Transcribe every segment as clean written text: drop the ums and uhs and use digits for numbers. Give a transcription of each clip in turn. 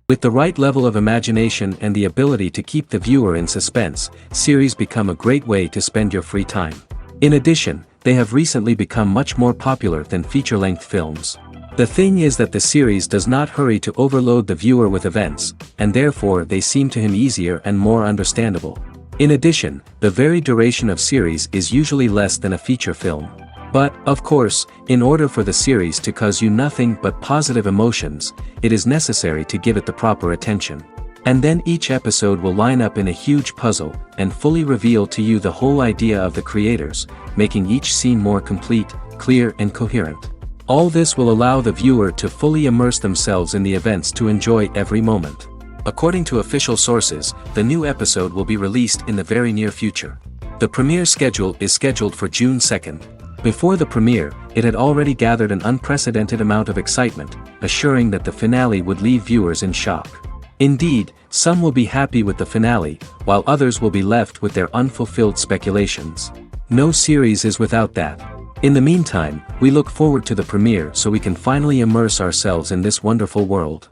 With the right level of imagination and the ability to keep the viewer in suspense, series become a great way to spend your free time. In addition, they have recently become much more popular than feature-length films. The thing is that the series does not hurry to overload the viewer with events, and therefore they seem to him easier and more understandable. In addition, the very duration of series is usually less than a feature film. But, of course, in order for the series to cause you nothing but positive emotions, it is necessary to give it the proper attention. And then each episode will line up in a huge puzzle, and fully reveal to you the whole idea of the creators, making each scene more complete, clear and coherent. All this will allow the viewer to fully immerse themselves in the events to enjoy every moment. According to official sources, the new episode will be released in the very near future. The premiere schedule is scheduled for June 2nd. Before the premiere, it had already gathered an unprecedented amount of excitement, assuring that the finale would leave viewers in shock. Indeed, some will be happy with the finale, while others will be left with their unfulfilled speculations. No series is without that. In the meantime, we look forward to the premiere so we can finally immerse ourselves in this wonderful world.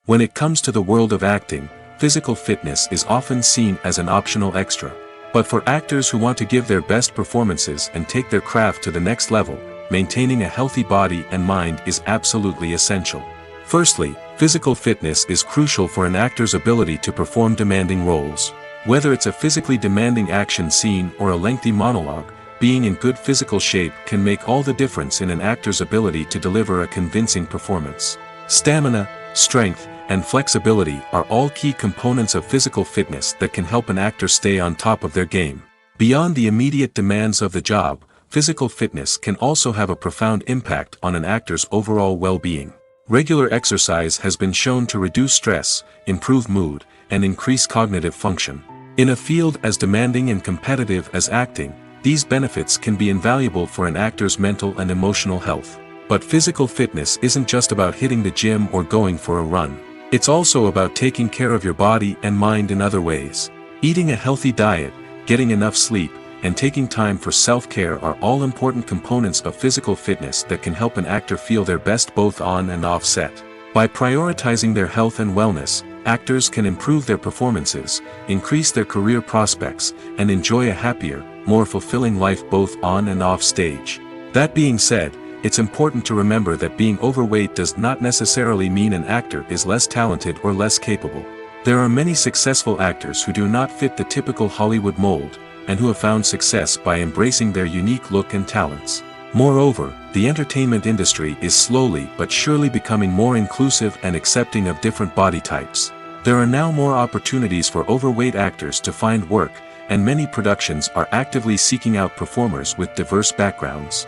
When it comes to the world of acting, physical fitness is often seen as an optional extra. But for actors who want to give their best performances and take their craft to the next level, maintaining a healthy body and mind is absolutely essential. Firstly, physical fitness is crucial for an actor's ability to perform demanding roles. Whether it's a physically demanding action scene or a lengthy monologue, being in good physical shape can make all the difference in an actor's ability to deliver a convincing performance. Stamina, strength, and flexibility are all key components of physical fitness that can help an actor stay on top of their game. Beyond the immediate demands of the job, physical fitness can also have a profound impact on an actor's overall well-being. Regular exercise has been shown to reduce stress, improve mood, and increase cognitive function. In a field as demanding and competitive as acting, these benefits can be invaluable for an actor's mental and emotional health. But physical fitness isn't just about hitting the gym or going for a run. It's also about taking care of your body and mind in other ways. Eating a healthy diet, getting enough sleep, and taking time for self-care are all important components of physical fitness that can help an actor feel their best both on and off set. By prioritizing their health and wellness, actors can improve their performances, increase their career prospects, and enjoy a happier, more fulfilling life both on and off stage. That being said, it's important to remember that being overweight does not necessarily mean an actor is less talented or less capable. There are many successful actors who do not fit the typical Hollywood mold, and who have found success by embracing their unique look and talents. Moreover, the entertainment industry is slowly but surely becoming more inclusive and accepting of different body types. There are now more opportunities for overweight actors to find work, and many productions are actively seeking out performers with diverse backgrounds.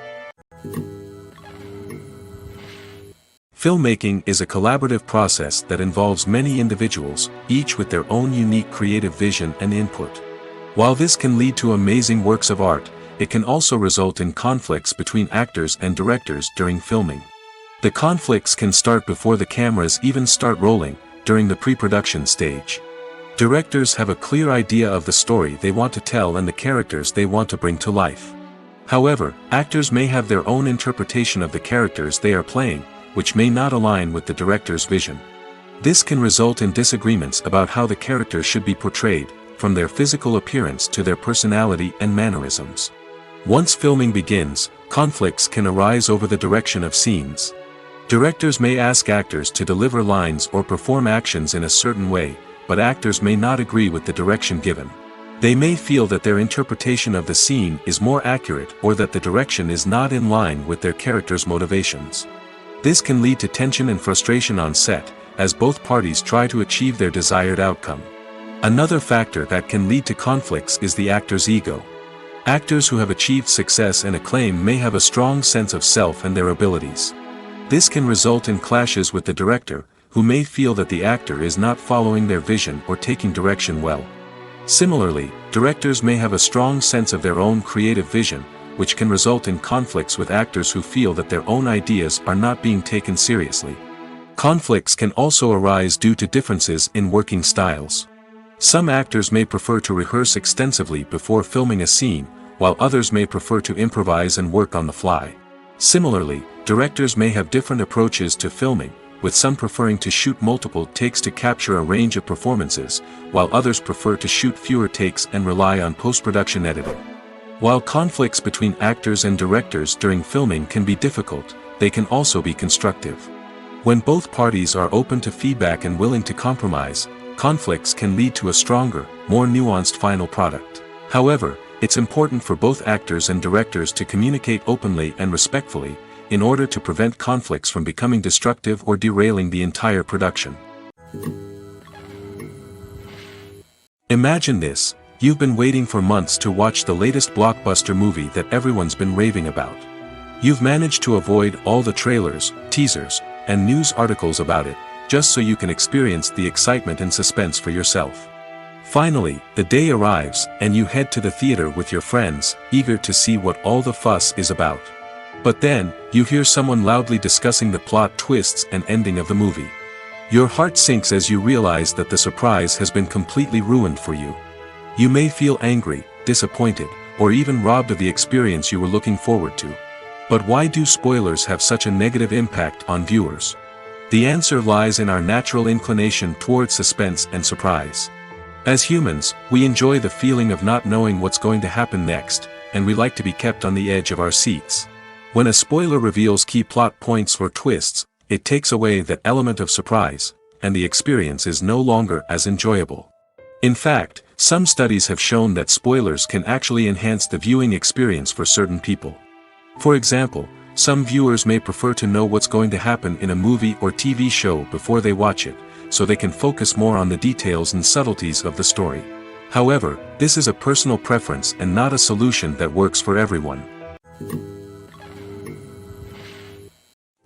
Filmmaking is a collaborative process that involves many individuals, each with their own unique creative vision and input. While this can lead to amazing works of art, it can also result in conflicts between actors and directors during filming. The conflicts can start before the cameras even start rolling, during the pre-production stage. Directors have a clear idea of the story they want to tell and the characters they want to bring to life. However, actors may have their own interpretation of the characters they are playing, which may not align with the director's vision. This can result in disagreements about how the characters should be portrayed, from their physical appearance to their personality and mannerisms. Once filming begins, conflicts can arise over the direction of scenes. Directors may ask actors to deliver lines or perform actions in a certain way, but actors may not agree with the direction given. They may feel that their interpretation of the scene is more accurate or that the direction is not in line with their character's motivations. This can lead to tension and frustration on set, as both parties try to achieve their desired outcome. Another factor that can lead to conflicts is the actor's ego. Actors who have achieved success and acclaim may have a strong sense of self and their abilities. This can result in clashes with the director, who may feel that the actor is not following their vision or taking direction well. Similarly, directors may have a strong sense of their own creative vision, which can result in conflicts with actors who feel that their own ideas are not being taken seriously. Conflicts can also arise due to differences in working styles. Some actors may prefer to rehearse extensively before filming a scene, while others may prefer to improvise and work on the fly. Similarly, Directors may have different approaches to filming, with some preferring to shoot multiple takes to capture a range of performances, while others prefer to shoot fewer takes and rely on post-production editing. While conflicts between actors and directors during filming can be difficult, they can also be constructive. When both parties are open to feedback and willing to compromise, conflicts can lead to a stronger, more nuanced final product. However, it's important for both actors and directors to communicate openly and respectfully, in order to prevent conflicts from becoming destructive or derailing the entire production. Imagine this: you've been waiting for months to watch the latest blockbuster movie that everyone's been raving about. You've managed to avoid all the trailers, teasers, and news articles about it, just so you can experience the excitement and suspense for yourself. Finally, the day arrives, and you head to the theater with your friends, eager to see what all the fuss is about. But then, you hear someone loudly discussing the plot twists and ending of the movie. Your heart sinks as you realize that the surprise has been completely ruined for you. You may feel angry, disappointed, or even robbed of the experience you were looking forward to. But why do spoilers have such a negative impact on viewers? The answer lies in our natural inclination toward suspense and surprise. As humans, we enjoy the feeling of not knowing what's going to happen next, and we like to be kept on the edge of our seats. When a spoiler reveals key plot points or twists, it takes away that element of surprise, and the experience is no longer as enjoyable. In fact, some studies have shown that spoilers can actually enhance the viewing experience for certain people. For example, some viewers may prefer to know what's going to happen in a movie or TV show before they watch it, so they can focus more on the details and subtleties of the story. However, this is a personal preference and not a solution that works for everyone.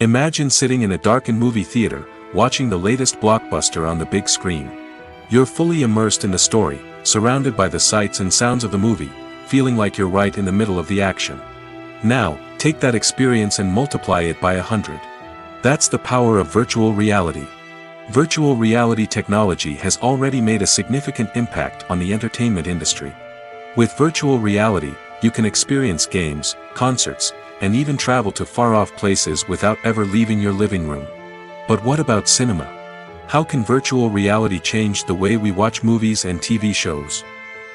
Imagine sitting in a darkened movie theater, watching the latest blockbuster on the big screen. You're fully immersed in the story, surrounded by the sights and sounds of the movie, feeling like you're right in the middle of the action. Now, take that experience and multiply it by 100. That's the power of virtual reality. Virtual reality technology has already made a significant impact on the entertainment industry. With virtual reality, you can experience games, concerts, and even travel to far-off places without ever leaving your living room. But what about cinema? How can virtual reality change the way we watch movies and TV shows?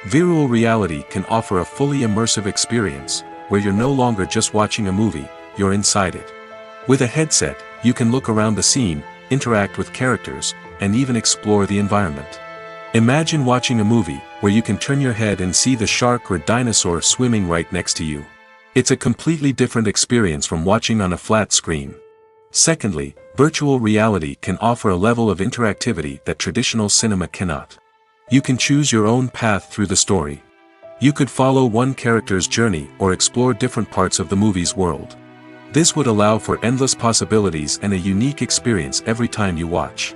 Virtual reality can offer a fully immersive experience, where you're no longer just watching a movie, you're inside it. With a headset, you can look around the scene, interact with characters, and even explore the environment. Imagine watching a movie where you can turn your head and see the shark or dinosaur swimming right next to you. It's a completely different experience from watching on a flat screen. Secondly, virtual reality can offer a level of interactivity that traditional cinema cannot. You can choose your own path through the story. You could follow one character's journey or explore different parts of the movie's world. This would allow for endless possibilities and a unique experience every time you watch.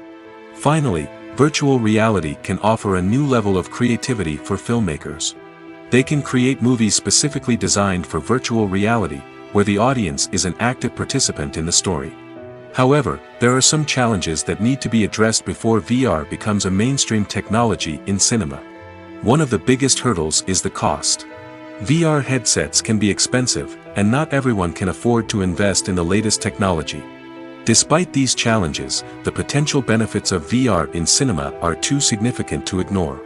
Finally, virtual reality can offer a new level of creativity for filmmakers. They can create movies specifically designed for virtual reality, where the audience is an active participant in the story. However, there are some challenges that need to be addressed before VR becomes a mainstream technology in cinema. One of the biggest hurdles is the cost. VR headsets can be expensive, and not everyone can afford to invest in the latest technology. Despite these challenges, the potential benefits of VR in cinema are too significant to ignore.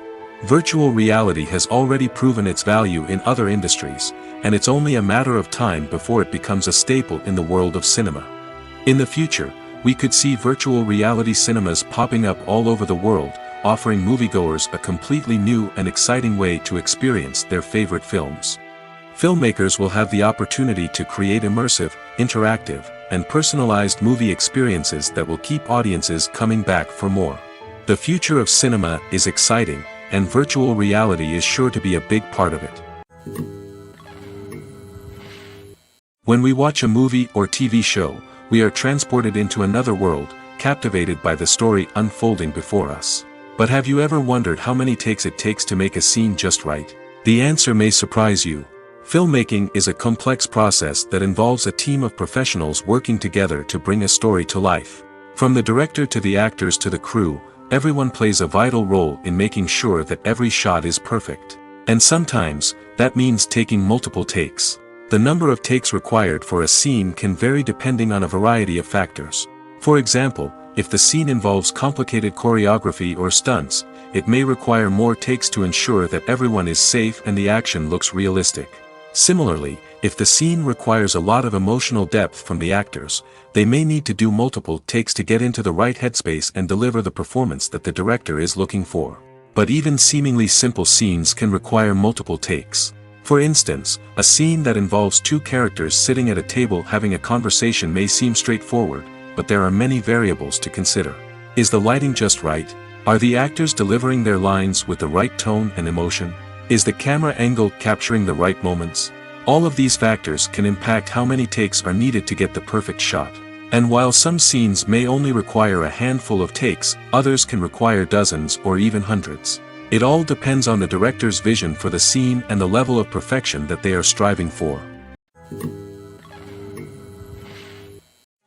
Virtual reality has already proven its value in other industries, and it's only a matter of time before it becomes a staple in the world of cinema. In the future, we could see virtual reality cinemas popping up all over the world, offering moviegoers a completely new and exciting way to experience their favorite films. Filmmakers will have the opportunity to create immersive, interactive, and personalized movie experiences that will keep audiences coming back for more. The future of cinema is exciting, and virtual reality is sure to be a big part of it. When we watch a movie or TV show, we are transported into another world, captivated by the story unfolding before us. But have you ever wondered how many takes it takes to make a scene just right? The answer may surprise you. Filmmaking is a complex process that involves a team of professionals working together to bring a story to life. From the director to the actors to the crew, everyone plays a vital role in making sure that every shot is perfect. And sometimes, that means taking multiple takes. The number of takes required for a scene can vary depending on a variety of factors. For example, if the scene involves complicated choreography or stunts, it may require more takes to ensure that everyone is safe and the action looks realistic. Similarly, if the scene requires a lot of emotional depth from the actors, they may need to do multiple takes to get into the right headspace and deliver the performance that the director is looking for. But even seemingly simple scenes can require multiple takes. For instance, a scene that involves two characters sitting at a table having a conversation may seem straightforward, but there are many variables to consider. Is the lighting just right? Are the actors delivering their lines with the right tone and emotion? Is the camera angle capturing the right moments? All of these factors can impact how many takes are needed to get the perfect shot. And while some scenes may only require a handful of takes, others can require dozens or even hundreds. It all depends on the director's vision for the scene and the level of perfection that they are striving for.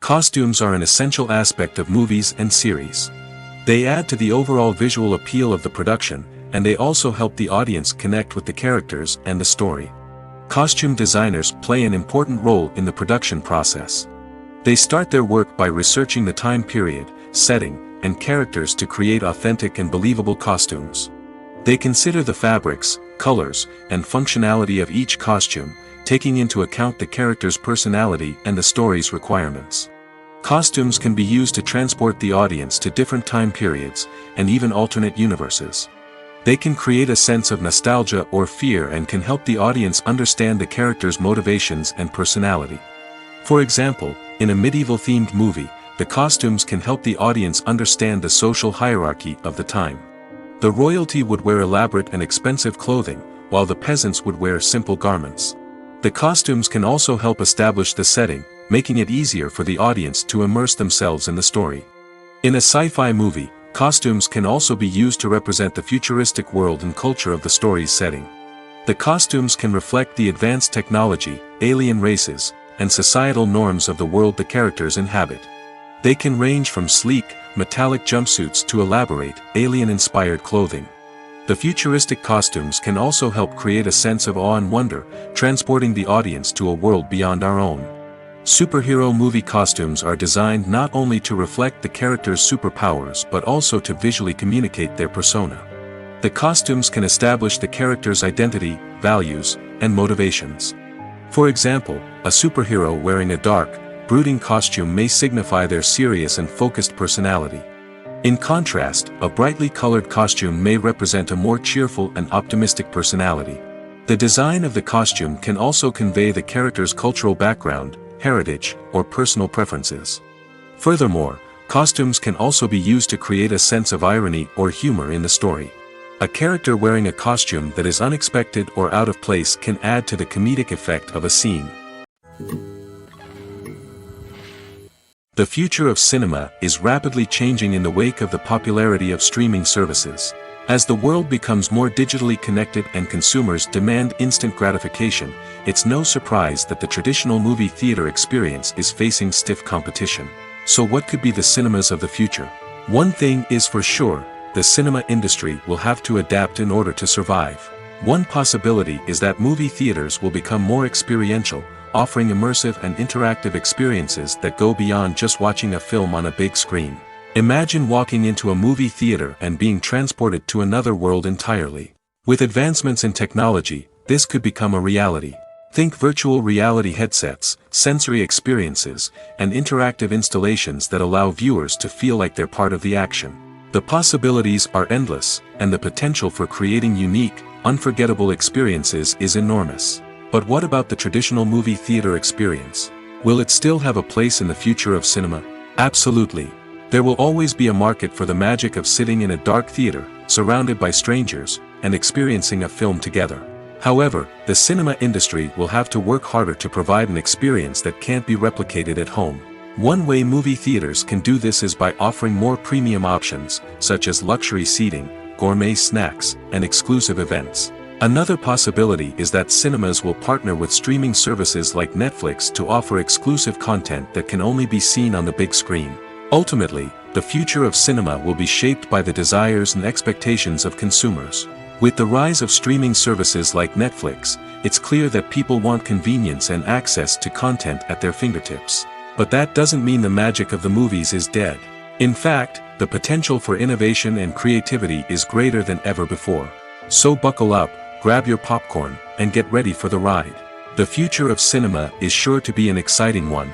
Costumes are an essential aspect of movies and series. They add to the overall visual appeal of the production, and they also help the audience connect with the characters and the story. Costume designers play an important role in the production process. They start their work by researching the time period, setting, and characters to create authentic and believable costumes. They consider the fabrics, colors, and functionality of each costume, taking into account the character's personality and the story's requirements. Costumes can be used to transport the audience to different time periods, and even alternate universes. They can create a sense of nostalgia or fear and can help the audience understand the character's motivations and personality. For example, in a medieval-themed movie, the costumes can help the audience understand the social hierarchy of the time. The royalty would wear elaborate and expensive clothing, while the peasants would wear simple garments. The costumes can also help establish the setting, making it easier for the audience to immerse themselves in the story. In a sci-fi movie, costumes can also be used to represent the futuristic world and culture of the story's setting. The costumes can reflect the advanced technology, alien races, and societal norms of the world the characters inhabit. They can range from sleek, metallic jumpsuits to elaborate, alien-inspired clothing. The futuristic costumes can also help create a sense of awe and wonder, transporting the audience to a world beyond our own. Superhero movie costumes are designed not only to reflect the character's superpowers but also to visually communicate their persona. The costumes can establish the character's identity, values, and motivations. For example, a superhero wearing a dark, brooding costume may signify their serious and focused personality. In contrast, a brightly colored costume may represent a more cheerful and optimistic personality. The design of the costume can also convey the character's cultural background, heritage, or personal preferences. Furthermore, costumes can also be used to create a sense of irony or humor in the story. A character wearing a costume that is unexpected or out of place can add to the comedic effect of a scene. The future of cinema is rapidly changing in the wake of the popularity of streaming services. As the world becomes more digitally connected and consumers demand instant gratification, it's no surprise that the traditional movie theater experience is facing stiff competition. So what could be the cinemas of the future? One thing is for sure, the cinema industry will have to adapt in order to survive. One possibility is that movie theaters will become more experiential, offering immersive and interactive experiences that go beyond just watching a film on a big screen. Imagine walking into a movie theater and being transported to another world entirely. With advancements in technology, this could become a reality. Think virtual reality headsets, sensory experiences, and interactive installations that allow viewers to feel like they're part of the action. The possibilities are endless, and the potential for creating unique, unforgettable experiences is enormous. But what about the traditional movie theater experience? Will it still have a place in the future of cinema? Absolutely. There will always be a market for the magic of sitting in a dark theater, surrounded by strangers, and experiencing a film together. However, the cinema industry will have to work harder to provide an experience that can't be replicated at home. One way movie theaters can do this is by offering more premium options, such as luxury seating, gourmet snacks, and exclusive events. Another possibility is that cinemas will partner with streaming services like Netflix to offer exclusive content that can only be seen on the big screen. Ultimately, the future of cinema will be shaped by the desires and expectations of consumers. With the rise of streaming services like Netflix, it's clear that people want convenience and access to content at their fingertips. But that doesn't mean the magic of the movies is dead. In fact, the potential for innovation and creativity is greater than ever before. So buckle up, grab your popcorn, and get ready for the ride. The future of cinema is sure to be an exciting one.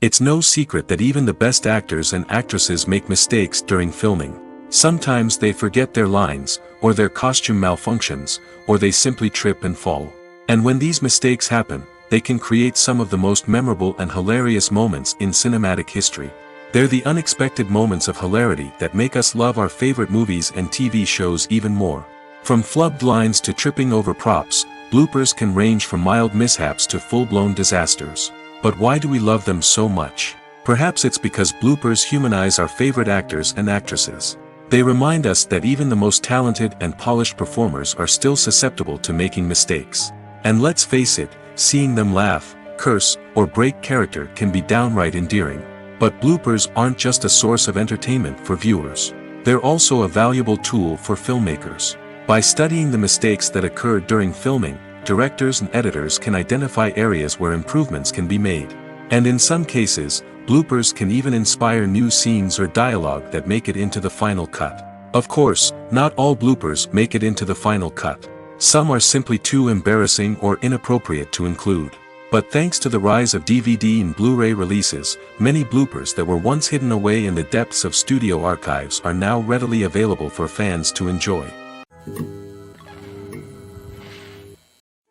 It's no secret that even the best actors and actresses make mistakes during filming. Sometimes they forget their lines, or their costume malfunctions, or they simply trip and fall. And when these mistakes happen, they can create some of the most memorable and hilarious moments in cinematic history. They're the unexpected moments of hilarity that make us love our favorite movies and TV shows even more. From flubbed lines to tripping over props, bloopers can range from mild mishaps to full-blown disasters. But why do we love them so much? Perhaps it's because bloopers humanize our favorite actors and actresses. They remind us that even the most talented and polished performers are still susceptible to making mistakes. And let's face it, seeing them laugh, curse, or break character can be downright endearing. But bloopers aren't just a source of entertainment for viewers. They're also a valuable tool for filmmakers. By studying the mistakes that occur during filming, directors and editors can identify areas where improvements can be made. And in some cases, bloopers can even inspire new scenes or dialogue that make it into the final cut. Of course, not all bloopers make it into the final cut. Some are simply too embarrassing or inappropriate to include. But thanks to the rise of DVD and Blu-ray releases, many bloopers that were once hidden away in the depths of studio archives are now readily available for fans to enjoy.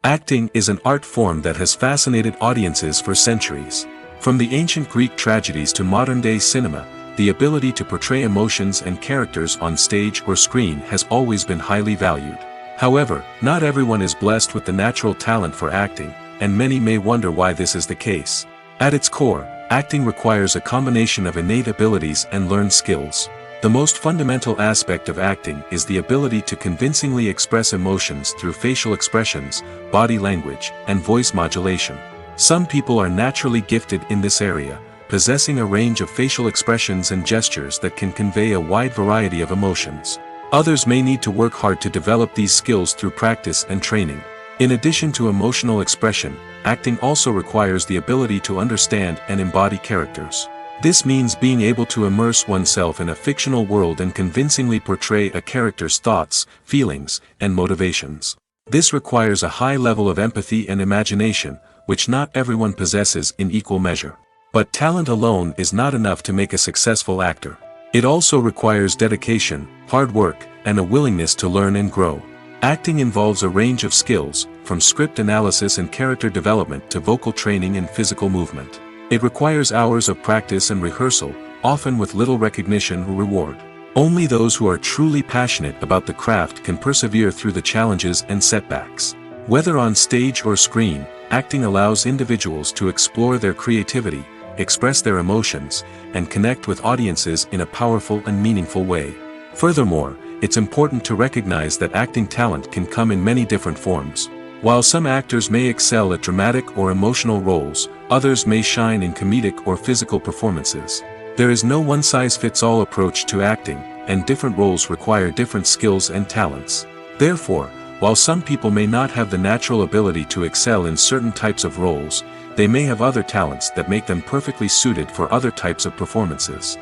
Acting is an art form that has fascinated audiences for centuries. From the ancient Greek tragedies to modern-day cinema, the ability to portray emotions and characters on stage or screen has always been highly valued. However, not everyone is blessed with the natural talent for acting, and many may wonder why this is the case. At its core, acting requires a combination of innate abilities and learned skills. The most fundamental aspect of acting is the ability to convincingly express emotions through facial expressions, body language, and voice modulation. Some people are naturally gifted in this area, possessing a range of facial expressions and gestures that can convey a wide variety of emotions. Others may need to work hard to develop these skills through practice and training. In addition to emotional expression, acting also requires the ability to understand and embody characters. This means being able to immerse oneself in a fictional world and convincingly portray a character's thoughts, feelings, and motivations. This requires a high level of empathy and imagination, which not everyone possesses in equal measure. But talent alone is not enough to make a successful actor. It also requires dedication, hard work, and a willingness to learn and grow. Acting involves a range of skills, from script analysis and character development to vocal training and physical movement. It requires hours of practice and rehearsal, often with little recognition or reward. Only those who are truly passionate about the craft can persevere through the challenges and setbacks. Whether on stage or screen, acting allows individuals to explore their creativity, express their emotions, and connect with audiences in a powerful and meaningful way. Furthermore, it's important to recognize that acting talent can come in many different forms. While some actors may excel at dramatic or emotional roles, others may shine in comedic or physical performances. There is no one-size-fits-all approach to acting, and different roles require different skills and talents. Therefore, while some people may not have the natural ability to excel in certain types of roles, they may have other talents that make them perfectly suited for other types of performances.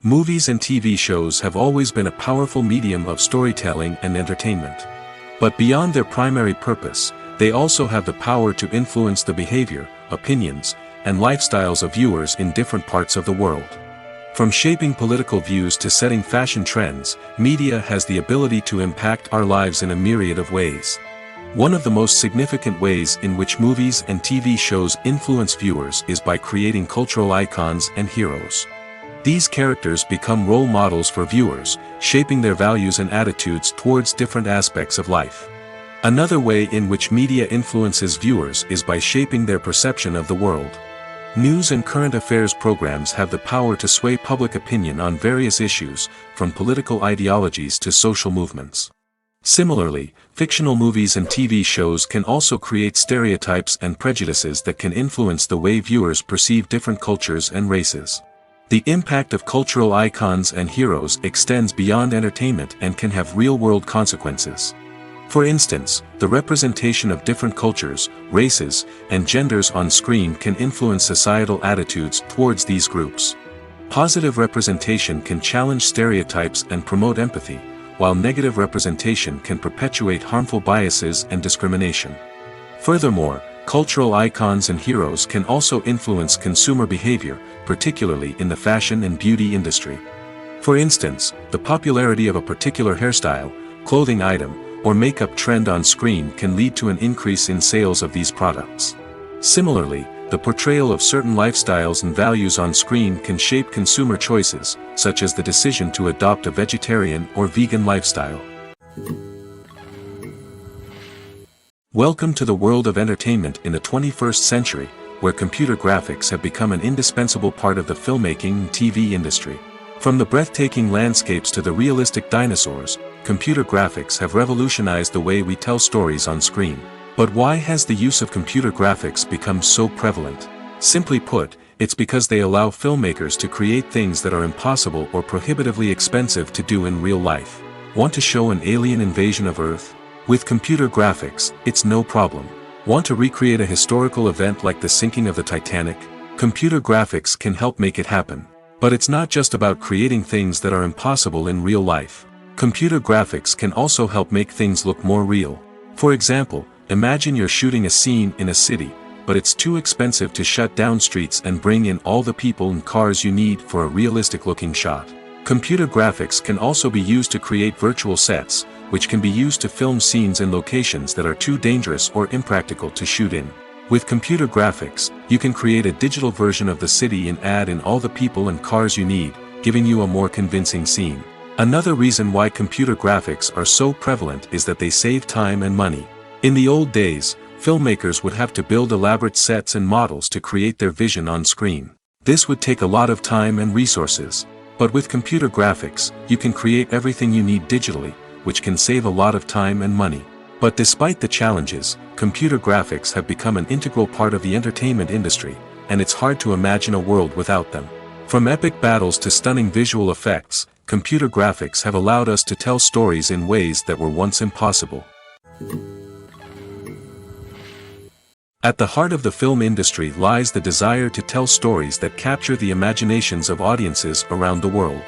Movies and TV shows have always been a powerful medium of storytelling and entertainment. But beyond their primary purpose, they also have the power to influence the behavior, opinions, and lifestyles of viewers in different parts of the world. From shaping political views to setting fashion trends, media has the ability to impact our lives in a myriad of ways. One of the most significant ways in which movies and TV shows influence viewers is by creating cultural icons and heroes. These characters become role models for viewers, shaping their values and attitudes towards different aspects of life. Another way in which media influences viewers is by shaping their perception of the world. News and current affairs programs have the power to sway public opinion on various issues, from political ideologies to social movements. Similarly, fictional movies and TV shows can also create stereotypes and prejudices that can influence the way viewers perceive different cultures and races. The impact of cultural icons and heroes extends beyond entertainment and can have real-world consequences. For instance, the representation of different cultures, races, and genders on screen can influence societal attitudes towards these groups. Positive representation can challenge stereotypes and promote empathy, while negative representation can perpetuate harmful biases and discrimination. Furthermore, cultural icons and heroes can also influence consumer behavior, particularly in the fashion and beauty industry. For instance, the popularity of a particular hairstyle, clothing item, or makeup trend on screen can lead to an increase in sales of these products. Similarly, the portrayal of certain lifestyles and values on screen can shape consumer choices, such as the decision to adopt a vegetarian or vegan lifestyle. Welcome to the world of entertainment in the 21st century, where computer graphics have become an indispensable part of the filmmaking and TV industry. From the breathtaking landscapes to the realistic dinosaurs, computer graphics have revolutionized the way we tell stories on screen. But why has the use of computer graphics become so prevalent? Simply put, it's because they allow filmmakers to create things that are impossible or prohibitively expensive to do in real life. Want to show an alien invasion of Earth? With computer graphics, it's no problem. Want to recreate a historical event like the sinking of the Titanic? Computer graphics can help make it happen. But it's not just about creating things that are impossible in real life. Computer graphics can also help make things look more real. For example, imagine you're shooting a scene in a city, but it's too expensive to shut down streets and bring in all the people and cars you need for a realistic-looking shot. Computer graphics can also be used to create virtual sets, which can be used to film scenes in locations that are too dangerous or impractical to shoot in. With computer graphics, you can create a digital version of the city and add in all the people and cars you need, giving you a more convincing scene. Another reason why computer graphics are so prevalent is that they save time and money. In the old days, filmmakers would have to build elaborate sets and models to create their vision on screen. This would take a lot of time and resources. But with computer graphics, you can create everything you need digitally, which can save a lot of time and money. But despite the challenges, computer graphics have become an integral part of the entertainment industry, and it's hard to imagine a world without them. From epic battles to stunning visual effects, computer graphics have allowed us to tell stories in ways that were once impossible. At the heart of the film industry lies the desire to tell stories that capture the imaginations of audiences around the world.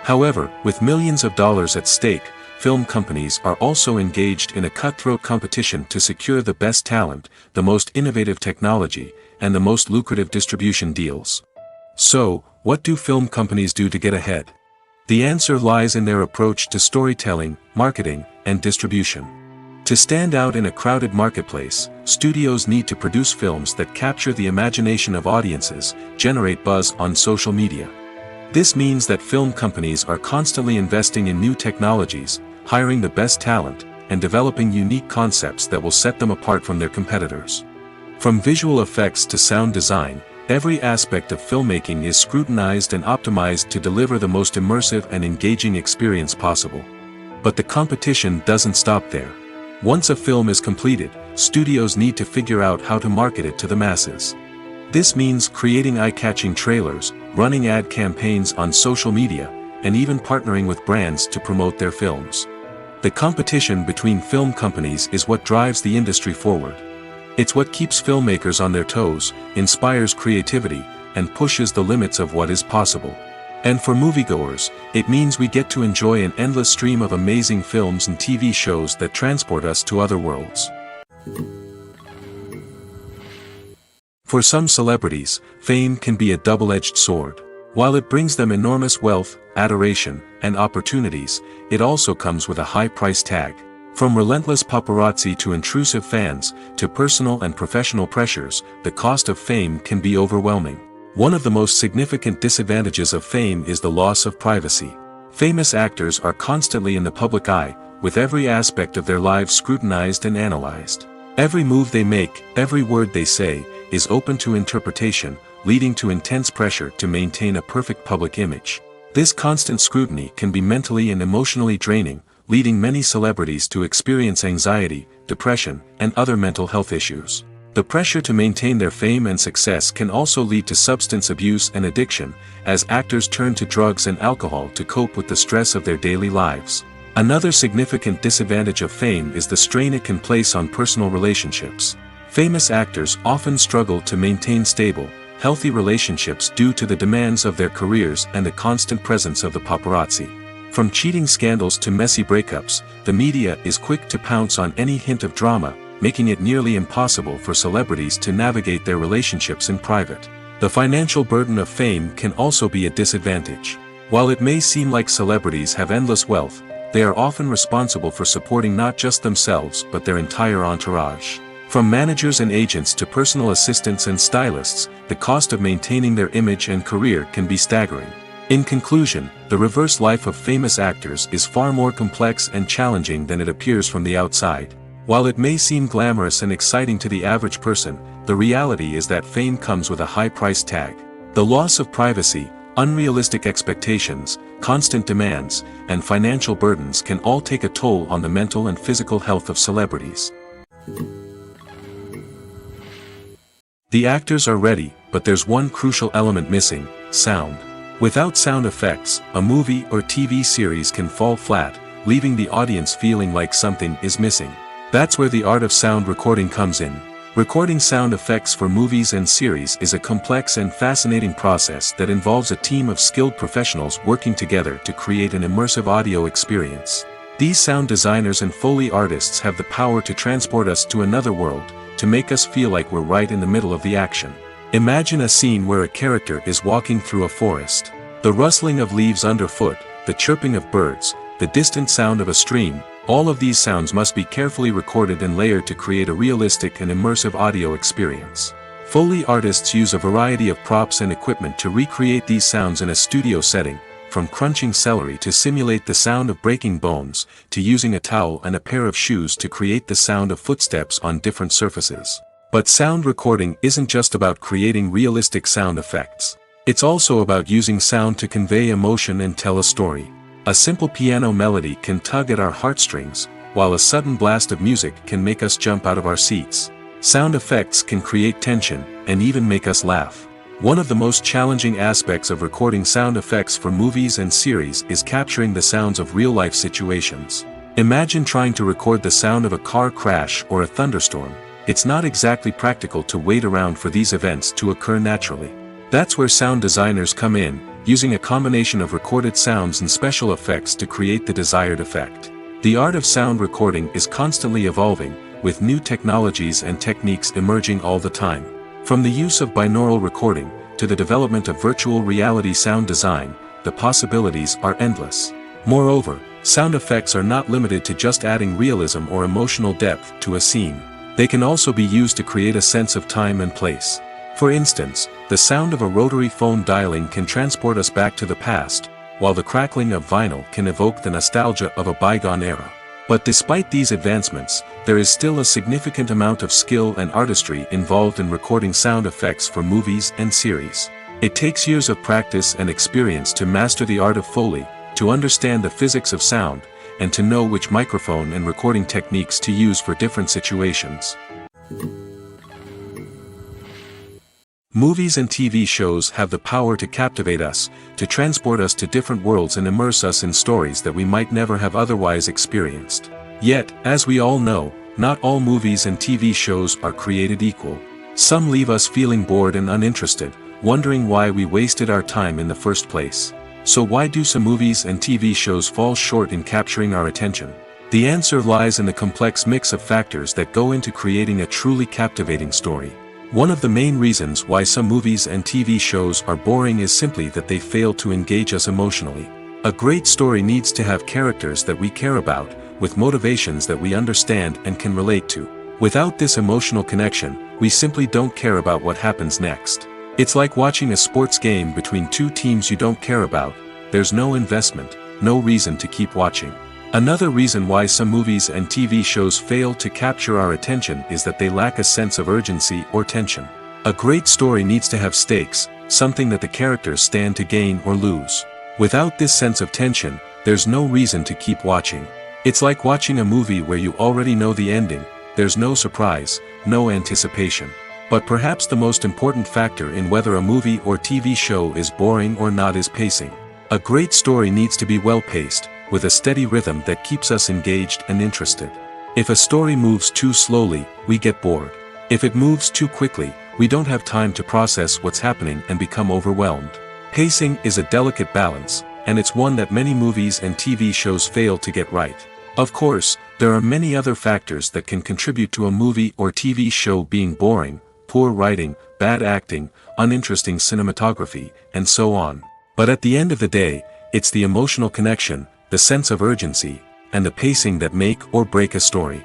However, with millions of dollars at stake, film companies are also engaged in a cutthroat competition to secure the best talent, the most innovative technology, and the most lucrative distribution deals. So, what do film companies do to get ahead? The answer lies in their approach to storytelling, marketing, and distribution. To stand out in a crowded marketplace, studios need to produce films that capture the imagination of audiences, generate buzz on social media. This means that film companies are constantly investing in new technologies, hiring the best talent, and developing unique concepts that will set them apart from their competitors. From visual effects to sound design, every aspect of filmmaking is scrutinized and optimized to deliver the most immersive and engaging experience possible. But the competition doesn't stop there. Once a film is completed, studios need to figure out how to market it to the masses. This means creating eye-catching trailers, running ad campaigns on social media, and even partnering with brands to promote their films. The competition between film companies is what drives the industry forward. It's what keeps filmmakers on their toes, inspires creativity, and pushes the limits of what is possible. And for moviegoers, it means we get to enjoy an endless stream of amazing films and TV shows that transport us to other worlds. For some celebrities, fame can be a double-edged sword. While it brings them enormous wealth, adoration, and opportunities, it also comes with a high price tag. From relentless paparazzi to intrusive fans, to personal and professional pressures, the cost of fame can be overwhelming. One of the most significant disadvantages of fame is the loss of privacy. Famous actors are constantly in the public eye, with every aspect of their lives scrutinized and analyzed. Every move they make, every word they say, is open to interpretation, leading to intense pressure to maintain a perfect public image. This constant scrutiny can be mentally and emotionally draining, leading many celebrities to experience anxiety, depression, and other mental health issues. The pressure to maintain their fame and success can also lead to substance abuse and addiction, as actors turn to drugs and alcohol to cope with the stress of their daily lives. Another significant disadvantage of fame is the strain it can place on personal relationships. Famous actors often struggle to maintain stable, healthy relationships due to the demands of their careers and the constant presence of the paparazzi. From cheating scandals to messy breakups, the media is quick to pounce on any hint of drama, making it nearly impossible for celebrities to navigate their relationships in private. The financial burden of fame can also be a disadvantage. While it may seem like celebrities have endless wealth, they are often responsible for supporting not just themselves but their entire entourage. From managers and agents to personal assistants and stylists, the cost of maintaining their image and career can be staggering. In conclusion, the reverse life of famous actors is far more complex and challenging than it appears from the outside. While it may seem glamorous and exciting to the average person, the reality is that fame comes with a high price tag. The loss of privacy, unrealistic expectations, constant demands, and financial burdens can all take a toll on the mental and physical health of celebrities. The actors are ready, but there's one crucial element missing: sound. Without sound effects, a movie or TV series can fall flat, leaving the audience feeling like something is missing. That's where the art of sound recording comes in. Recording sound effects for movies and series is a complex and fascinating process that involves a team of skilled professionals working together to create an immersive audio experience. These sound designers and Foley artists have the power to transport us to another world, to make us feel like we're right in the middle of the action. Imagine a scene where a character is walking through a forest. The rustling of leaves underfoot, the chirping of birds, the distant sound of a stream, all of these sounds must be carefully recorded and layered to create a realistic and immersive audio experience. Foley artists use a variety of props and equipment to recreate these sounds in a studio setting, from crunching celery to simulate the sound of breaking bones, to using a towel and a pair of shoes to create the sound of footsteps on different surfaces. But sound recording isn't just about creating realistic sound effects. It's also about using sound to convey emotion and tell a story. A simple piano melody can tug at our heartstrings, while a sudden blast of music can make us jump out of our seats. Sound effects can create tension, and even make us laugh. One of the most challenging aspects of recording sound effects for movies and series is capturing the sounds of real-life situations. Imagine trying to record the sound of a car crash or a thunderstorm. It's not exactly practical to wait around for these events to occur naturally. That's where sound designers come in, using a combination of recorded sounds and special effects to create the desired effect. The art of sound recording is constantly evolving, with new technologies and techniques emerging all the time. From the use of binaural recording, to the development of virtual reality sound design, the possibilities are endless. Moreover, sound effects are not limited to just adding realism or emotional depth to a scene. They can also be used to create a sense of time and place. For instance, the sound of a rotary phone dialing can transport us back to the past, while the crackling of vinyl can evoke the nostalgia of a bygone era. But despite these advancements, there is still a significant amount of skill and artistry involved in recording sound effects for movies and series. It takes years of practice and experience to master the art of Foley, to understand the physics of sound, and to know which microphone and recording techniques to use for different situations. Movies and TV shows have the power to captivate us, to transport us to different worlds and immerse us in stories that we might never have otherwise experienced. Yet, as we all know, not all movies and TV shows are created equal. Some leave us feeling bored and uninterested, wondering why we wasted our time in the first place. So why do some movies and TV shows fall short in capturing our attention? The answer lies in the complex mix of factors that go into creating a truly captivating story. One of the main reasons why some movies and TV shows are boring is simply that they fail to engage us emotionally. A great story needs to have characters that we care about, with motivations that we understand and can relate to. Without this emotional connection, we simply don't care about what happens next. It's like watching a sports game between two teams you don't care about. There's no investment, no reason to keep watching. Another reason why some movies and TV shows fail to capture our attention is that they lack a sense of urgency or tension. A great story needs to have stakes, something that the characters stand to gain or lose. Without this sense of tension, there's no reason to keep watching. It's like watching a movie where you already know the ending, there's no surprise, no anticipation. But perhaps the most important factor in whether a movie or TV show is boring or not is pacing. A great story needs to be well-paced, with a steady rhythm that keeps us engaged and interested. If a story moves too slowly, we get bored. If it moves too quickly, we don't have time to process what's happening and become overwhelmed. Pacing is a delicate balance, and it's one that many movies and TV shows fail to get right. Of course, there are many other factors that can contribute to a movie or TV show being boring: poor writing, bad acting, uninteresting cinematography, and so on. But at the end of the day, it's the emotional connection, the sense of urgency, and the pacing that make or break a story.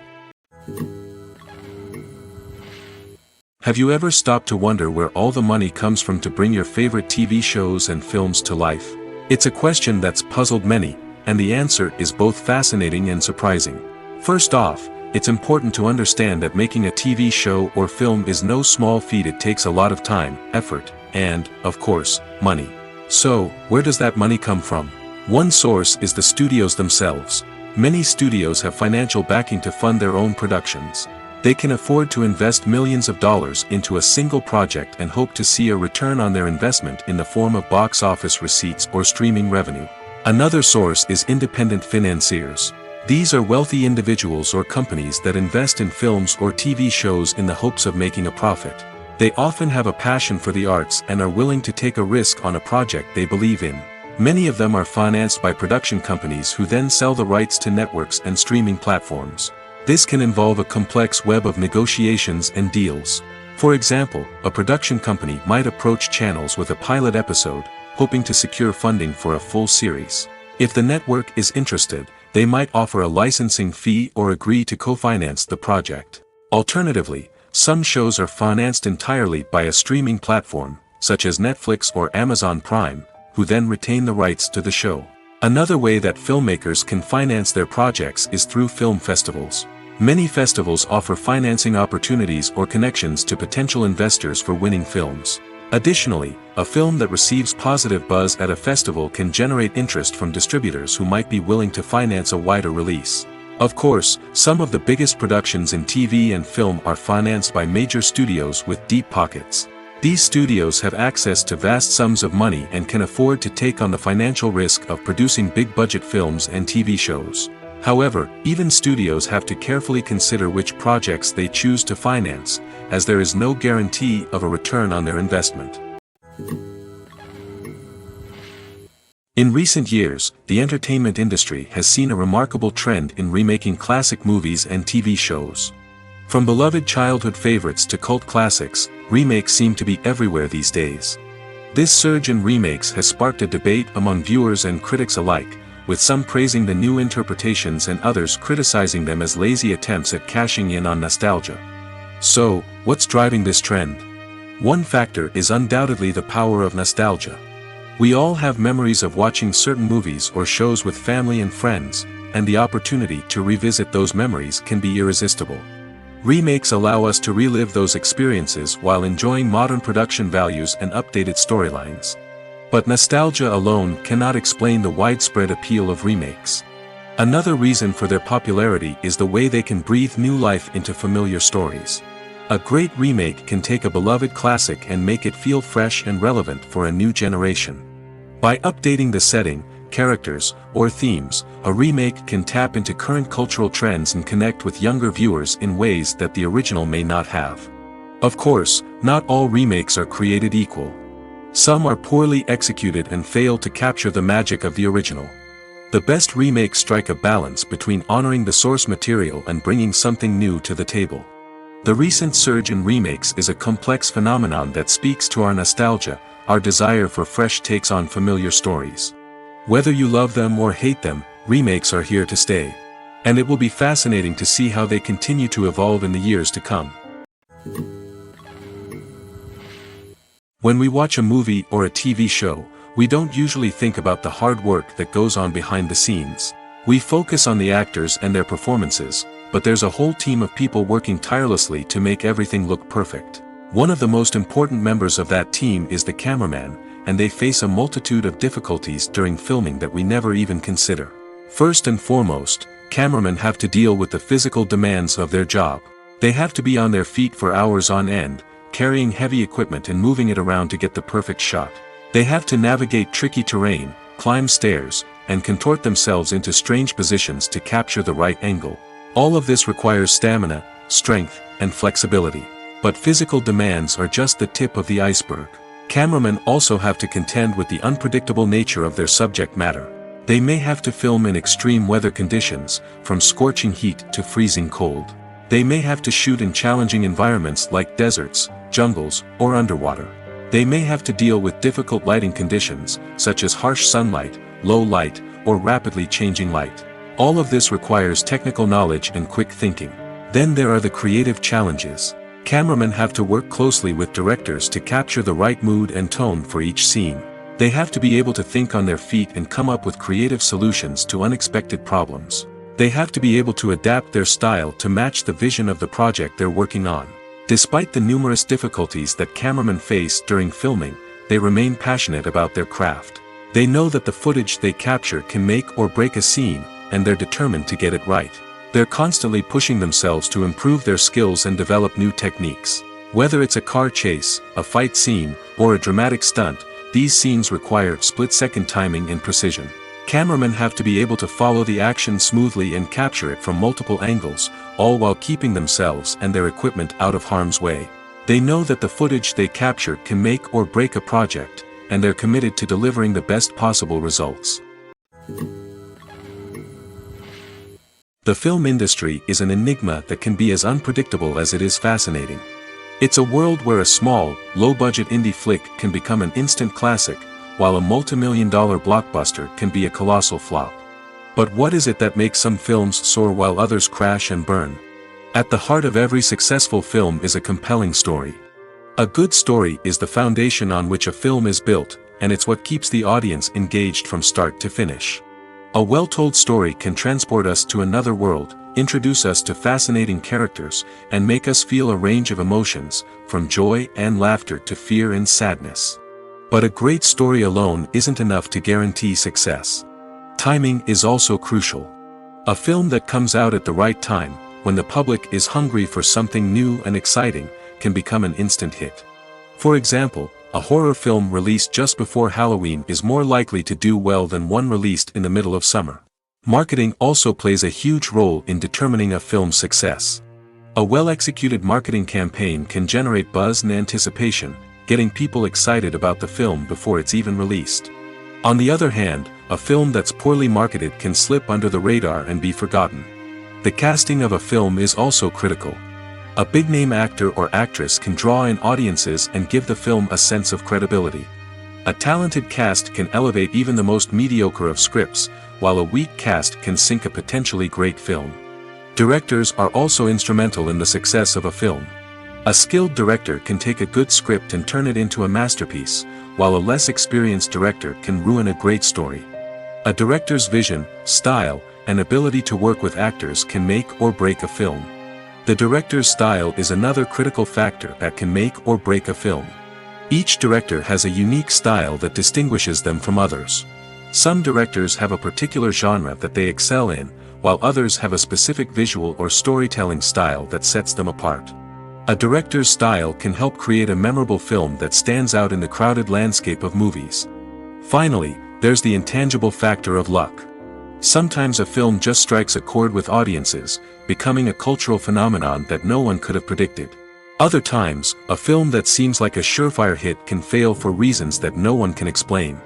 Have you ever stopped to wonder where all the money comes from to bring your favorite TV shows and films to life? It's a question that's puzzled many, and the answer is both fascinating and surprising. First off, it's important to understand that making a TV show or film is no small feat. It takes a lot of time, effort, and, of course, money. So, where does that money come from? One source is the studios themselves. Many studios have financial backing to fund their own productions. They can afford to invest millions of dollars into a single project and hope to see a return on their investment in the form of box office receipts or streaming revenue. Another source is independent financiers. These are wealthy individuals or companies that invest in films or TV shows in the hopes of making a profit. They often have a passion for the arts and are willing to take a risk on a project they believe in. Many of them are financed by production companies who then sell the rights to networks and streaming platforms. This can involve a complex web of negotiations and deals. For example, a production company might approach channels with a pilot episode, hoping to secure funding for a full series. If the network is interested, they might offer a licensing fee or agree to co-finance the project. Alternatively, some shows are financed entirely by a streaming platform, such as Netflix or Amazon Prime, who then retain the rights to the show. Another way that filmmakers can finance their projects is through film festivals. Many festivals offer financing opportunities or connections to potential investors for winning films. Additionally, a film that receives positive buzz at a festival can generate interest from distributors who might be willing to finance a wider release. Of course, some of the biggest productions in TV and film are financed by major studios with deep pockets. These studios have access to vast sums of money and can afford to take on the financial risk of producing big-budget films and TV shows. However, even studios have to carefully consider which projects they choose to finance, as there is no guarantee of a return on their investment. In recent years, the entertainment industry has seen a remarkable trend in remaking classic movies and TV shows. From beloved childhood favorites to cult classics, remakes seem to be everywhere these days. This surge in remakes has sparked a debate among viewers and critics alike, with some praising the new interpretations and others criticizing them as lazy attempts at cashing in on nostalgia. So, what's driving this trend? One factor is undoubtedly the power of nostalgia. We all have memories of watching certain movies or shows with family and friends, and the opportunity to revisit those memories can be irresistible. Remakes allow us to relive those experiences while enjoying modern production values and updated storylines. But nostalgia alone cannot explain the widespread appeal of remakes. Another reason for their popularity is the way they can breathe new life into familiar stories. A great remake can take a beloved classic and make it feel fresh and relevant for a new generation. By updating the setting, characters, or themes, a remake can tap into current cultural trends and connect with younger viewers in ways that the original may not have. Of course, not all remakes are created equal. Some are poorly executed and fail to capture the magic of the original. The best remakes strike a balance between honoring the source material and bringing something new to the table. The recent surge in remakes is a complex phenomenon that speaks to our nostalgia, our desire for fresh takes on familiar stories. Whether you love them or hate them, remakes are here to stay. And it will be fascinating to see how they continue to evolve in the years to come. When we watch a movie or a TV show, we don't usually think about the hard work that goes on behind the scenes. We focus on the actors and their performances, but there's a whole team of people working tirelessly to make everything look perfect. One of the most important members of that team is the cameraman, and they face a multitude of difficulties during filming that we never even consider. First and foremost, cameramen have to deal with the physical demands of their job. They have to be on their feet for hours on end, carrying heavy equipment and moving it around to get the perfect shot. They have to navigate tricky terrain, climb stairs, and contort themselves into strange positions to capture the right angle. All of this requires stamina, strength, and flexibility. But physical demands are just the tip of the iceberg. Cameramen also have to contend with the unpredictable nature of their subject matter. They may have to film in extreme weather conditions, from scorching heat to freezing cold. They may have to shoot in challenging environments like deserts, jungles, or underwater. They may have to deal with difficult lighting conditions, such as harsh sunlight, low light, or rapidly changing light. All of this requires technical knowledge and quick thinking. Then there are the creative challenges. Cameramen have to work closely with directors to capture the right mood and tone for each scene. They have to be able to think on their feet and come up with creative solutions to unexpected problems. They have to be able to adapt their style to match the vision of the project they're working on. Despite the numerous difficulties that cameramen face during filming, they remain passionate about their craft. They know that the footage they capture can make or break a scene, and they're determined to get it right. They're constantly pushing themselves to improve their skills and develop new techniques. Whether it's a car chase, a fight scene, or a dramatic stunt, these scenes require split-second timing and precision. Cameramen have to be able to follow the action smoothly and capture it from multiple angles, all while keeping themselves and their equipment out of harm's way. They know that the footage they capture can make or break a project, and they're committed to delivering the best possible results. The film industry is an enigma that can be as unpredictable as it is fascinating. It's a world where a small, low-budget indie flick can become an instant classic, while a multi-million-dollar blockbuster can be a colossal flop. But what is it that makes some films soar while others crash and burn? At the heart of every successful film is a compelling story. A good story is the foundation on which a film is built, and it's what keeps the audience engaged from start to finish. A well-told story can transport us to another world, introduce us to fascinating characters, and make us feel a range of emotions, from joy and laughter to fear and sadness. But a great story alone isn't enough to guarantee success. Timing is also crucial. A film that comes out at the right time, when the public is hungry for something new and exciting, can become an instant hit. For example, a horror film released just before Halloween is more likely to do well than one released in the middle of summer. Marketing also plays a huge role in determining a film's success. A well-executed marketing campaign can generate buzz and anticipation, getting people excited about the film before it's even released. On the other hand, a film that's poorly marketed can slip under the radar and be forgotten. The casting of a film is also critical. A big-name actor or actress can draw in audiences and give the film a sense of credibility. A talented cast can elevate even the most mediocre of scripts, while a weak cast can sink a potentially great film. Directors are also instrumental in the success of a film. A skilled director can take a good script and turn it into a masterpiece, while a less experienced director can ruin a great story. A director's vision, style, and ability to work with actors can make or break a film. The director's style is another critical factor that can make or break a film. Each director has a unique style that distinguishes them from others. Some directors have a particular genre that they excel in, while others have a specific visual or storytelling style that sets them apart. A director's style can help create a memorable film that stands out in the crowded landscape of movies. Finally, there's the intangible factor of luck. Sometimes a film just strikes a chord with audiences, becoming a cultural phenomenon that no one could have predicted. Other times, a film that seems like a surefire hit can fail for reasons that no one can explain.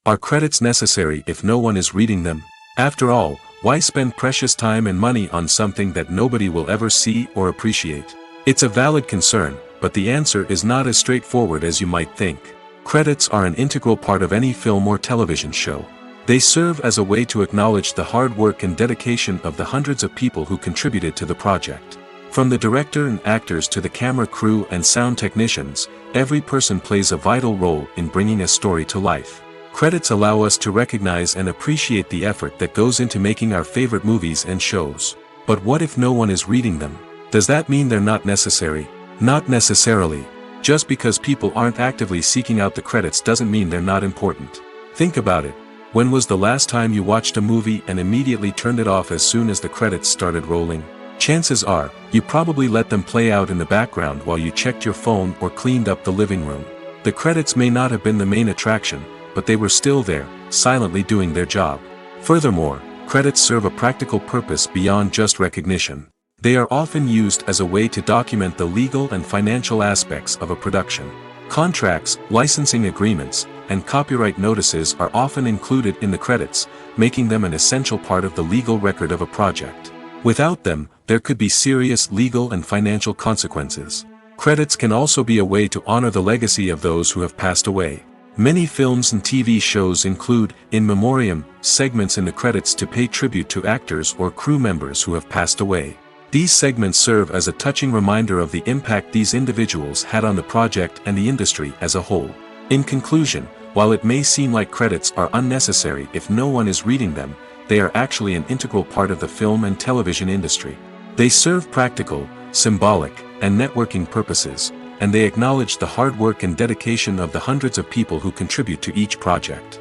Are credits necessary if no one is reading them? After all, why spend precious time and money on something that nobody will ever see or appreciate? It's a valid concern, but the answer is not as straightforward as you might think. Credits are an integral part of any film or television show. They serve as a way to acknowledge the hard work and dedication of the hundreds of people who contributed to the project. From the director and actors to the camera crew and sound technicians, every person plays a vital role in bringing a story to life. Credits allow us to recognize and appreciate the effort that goes into making our favorite movies and shows. But what if no one is reading them? Does that mean they're not necessary? Not necessarily. Just because people aren't actively seeking out the credits doesn't mean they're not important. Think about it. When was the last time you watched a movie and immediately turned it off as soon as the credits started rolling? Chances are, you probably let them play out in the background while you checked your phone or cleaned up the living room. The credits may not have been the main attraction, but they were still there, silently doing their job. Furthermore, credits serve a practical purpose beyond just recognition. They are often used as a way to document the legal and financial aspects of a production. Contracts, licensing agreements, and copyright notices are often included in the credits, making them an essential part of the legal record of a project. Without them, there could be serious legal and financial consequences. Credits can also be a way to honor the legacy of those who have passed away. Many films and TV shows include, in memoriam, segments in the credits to pay tribute to actors or crew members who have passed away. These segments serve as a touching reminder of the impact these individuals had on the project and the industry as a whole. In conclusion, while it may seem like credits are unnecessary if no one is reading them, they are actually an integral part of the film and television industry. They serve practical, symbolic, and networking purposes, and they acknowledge the hard work and dedication of the hundreds of people who contribute to each project.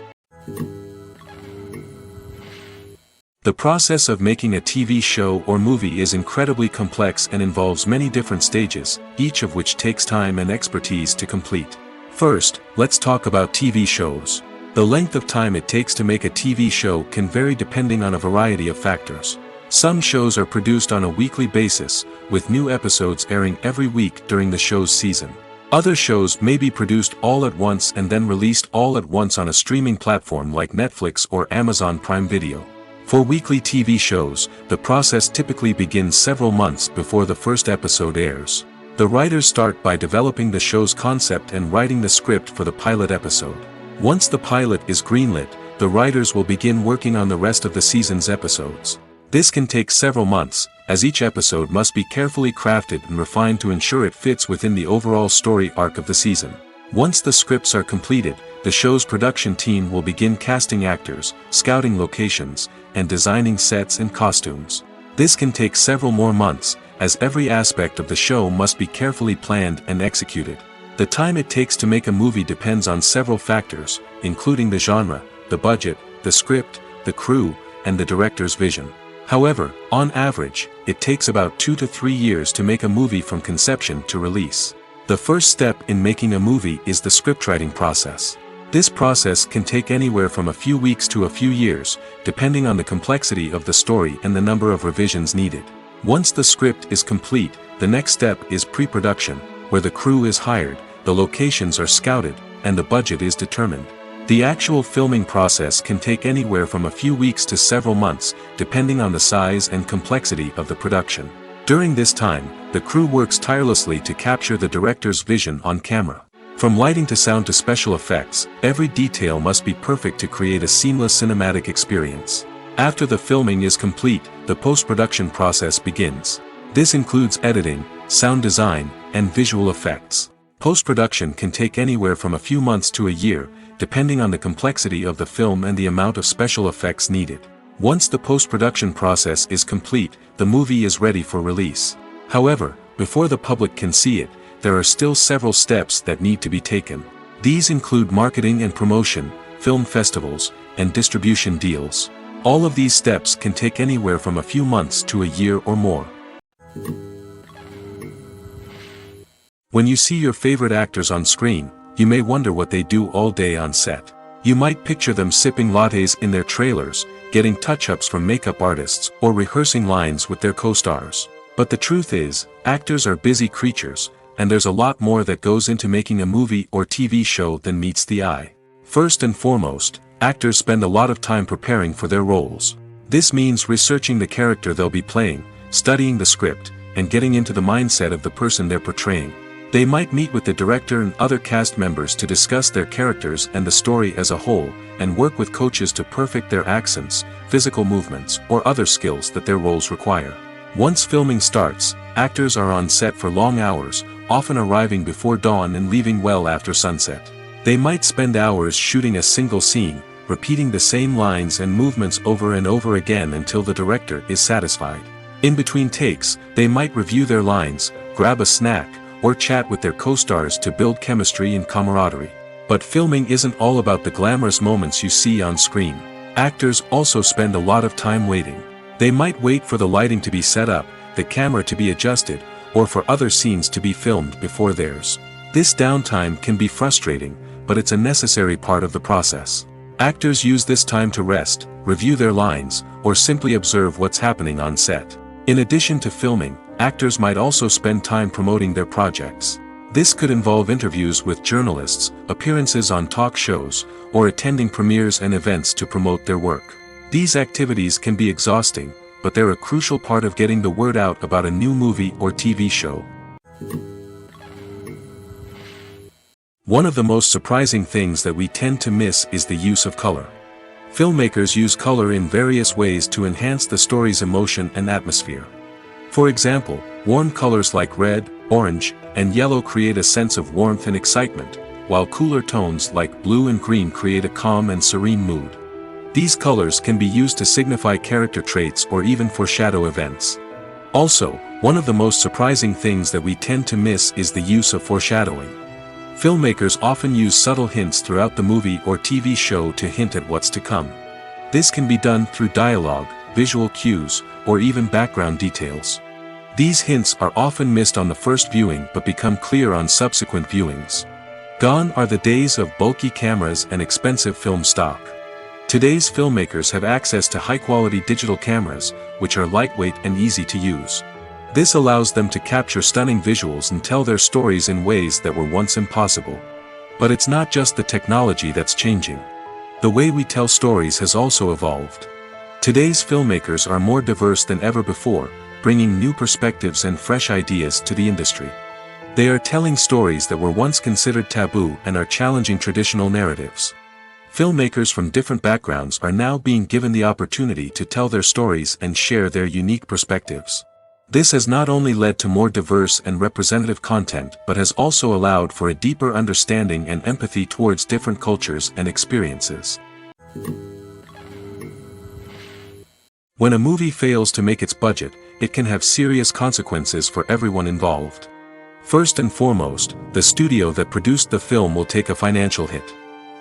The process of making a TV show or movie is incredibly complex and involves many different stages, each of which takes time and expertise to complete. First, let's talk about TV shows. The length of time it takes to make a TV show can vary depending on a variety of factors. Some shows are produced on a weekly basis, with new episodes airing every week during the show's season. Other shows may be produced all at once and then released all at once on a streaming platform like Netflix or Amazon Prime Video. For weekly TV shows, the process typically begins several months before the first episode airs. The writers start by developing the show's concept and writing the script for the pilot episode. Once the pilot is greenlit, the writers will begin working on the rest of the season's episodes. This can take several months, as each episode must be carefully crafted and refined to ensure it fits within the overall story arc of the season. Once the scripts are completed, the show's production team will begin casting actors, scouting locations, and designing sets and costumes. This can take several more months, as every aspect of the show must be carefully planned and executed. The time it takes to make a movie depends on several factors, including the genre, the budget, the script, the crew, and the director's vision. However, on average, it takes about 2 to 3 years to make a movie from conception to release. The first step in making a movie is the scriptwriting process. This process can take anywhere from a few weeks to a few years, depending on the complexity of the story and the number of revisions needed. Once the script is complete, the next step is pre-production, where the crew is hired, the locations are scouted, and the budget is determined. The actual filming process can take anywhere from a few weeks to several months, depending on the size and complexity of the production. During this time, the crew works tirelessly to capture the director's vision on camera. From lighting to sound to special effects, every detail must be perfect to create a seamless cinematic experience. After the filming is complete, the post-production process begins. This includes editing, sound design, and visual effects. Post-production can take anywhere from a few months to a year, depending on the complexity of the film and the amount of special effects needed. Once the post-production process is complete, the movie is ready for release. However, before the public can see it, there are still several steps that need to be taken. These include marketing and promotion, film festivals, and distribution deals. All of these steps can take anywhere from a few months to a year or more. When you see your favorite actors on screen, you may wonder what they do all day on set. You might picture them sipping lattes in their trailers, getting touch-ups from makeup artists, or rehearsing lines with their co-stars. But the truth is, actors are busy creatures, and there's a lot more that goes into making a movie or TV show than meets the eye. First and foremost, actors spend a lot of time preparing for their roles. This means researching the character they'll be playing, studying the script, and getting into the mindset of the person they're portraying. They might meet with the director and other cast members to discuss their characters and the story as a whole, and work with coaches to perfect their accents, physical movements, or other skills that their roles require. Once filming starts, actors are on set for long hours, often arriving before dawn and leaving well after sunset. They might spend hours shooting a single scene, repeating the same lines and movements over and over again until the director is satisfied. In between takes, they might review their lines, grab a snack, or chat with their co-stars to build chemistry and camaraderie. But filming isn't all about the glamorous moments you see on screen. Actors also spend a lot of time waiting. They might wait for the lighting to be set up, the camera to be adjusted, or for other scenes to be filmed before theirs. This downtime can be frustrating, but it's a necessary part of the process. Actors use this time to rest, review their lines, or simply observe what's happening on set. In addition to filming, actors might also spend time promoting their projects. This could involve interviews with journalists, appearances on talk shows, or attending premieres and events to promote their work. These activities can be exhausting, but they're a crucial part of getting the word out about a new movie or TV show. One of the most surprising things that we tend to miss is the use of color. Filmmakers use color in various ways to enhance the story's emotion and atmosphere. For example, warm colors like red, orange, and yellow create a sense of warmth and excitement, while cooler tones like blue and green create a calm and serene mood. These colors can be used to signify character traits or even foreshadow events. Also, one of the most surprising things that we tend to miss is the use of foreshadowing. Filmmakers often use subtle hints throughout the movie or TV show to hint at what's to come. This can be done through dialogue, visual cues, or even background details. These hints are often missed on the first viewing but become clear on subsequent viewings. Gone are the days of bulky cameras and expensive film stock. Today's filmmakers have access to high-quality digital cameras, which are lightweight and easy to use. This allows them to capture stunning visuals and tell their stories in ways that were once impossible. But it's not just the technology that's changing. The way we tell stories has also evolved. Today's filmmakers are more diverse than ever before, bringing new perspectives and fresh ideas to the industry. They are telling stories that were once considered taboo and are challenging traditional narratives. Filmmakers from different backgrounds are now being given the opportunity to tell their stories and share their unique perspectives. This has not only led to more diverse and representative content but has also allowed for a deeper understanding and empathy towards different cultures and experiences. When a movie fails to make its budget, it can have serious consequences for everyone involved. First and foremost, the studio that produced the film will take a financial hit.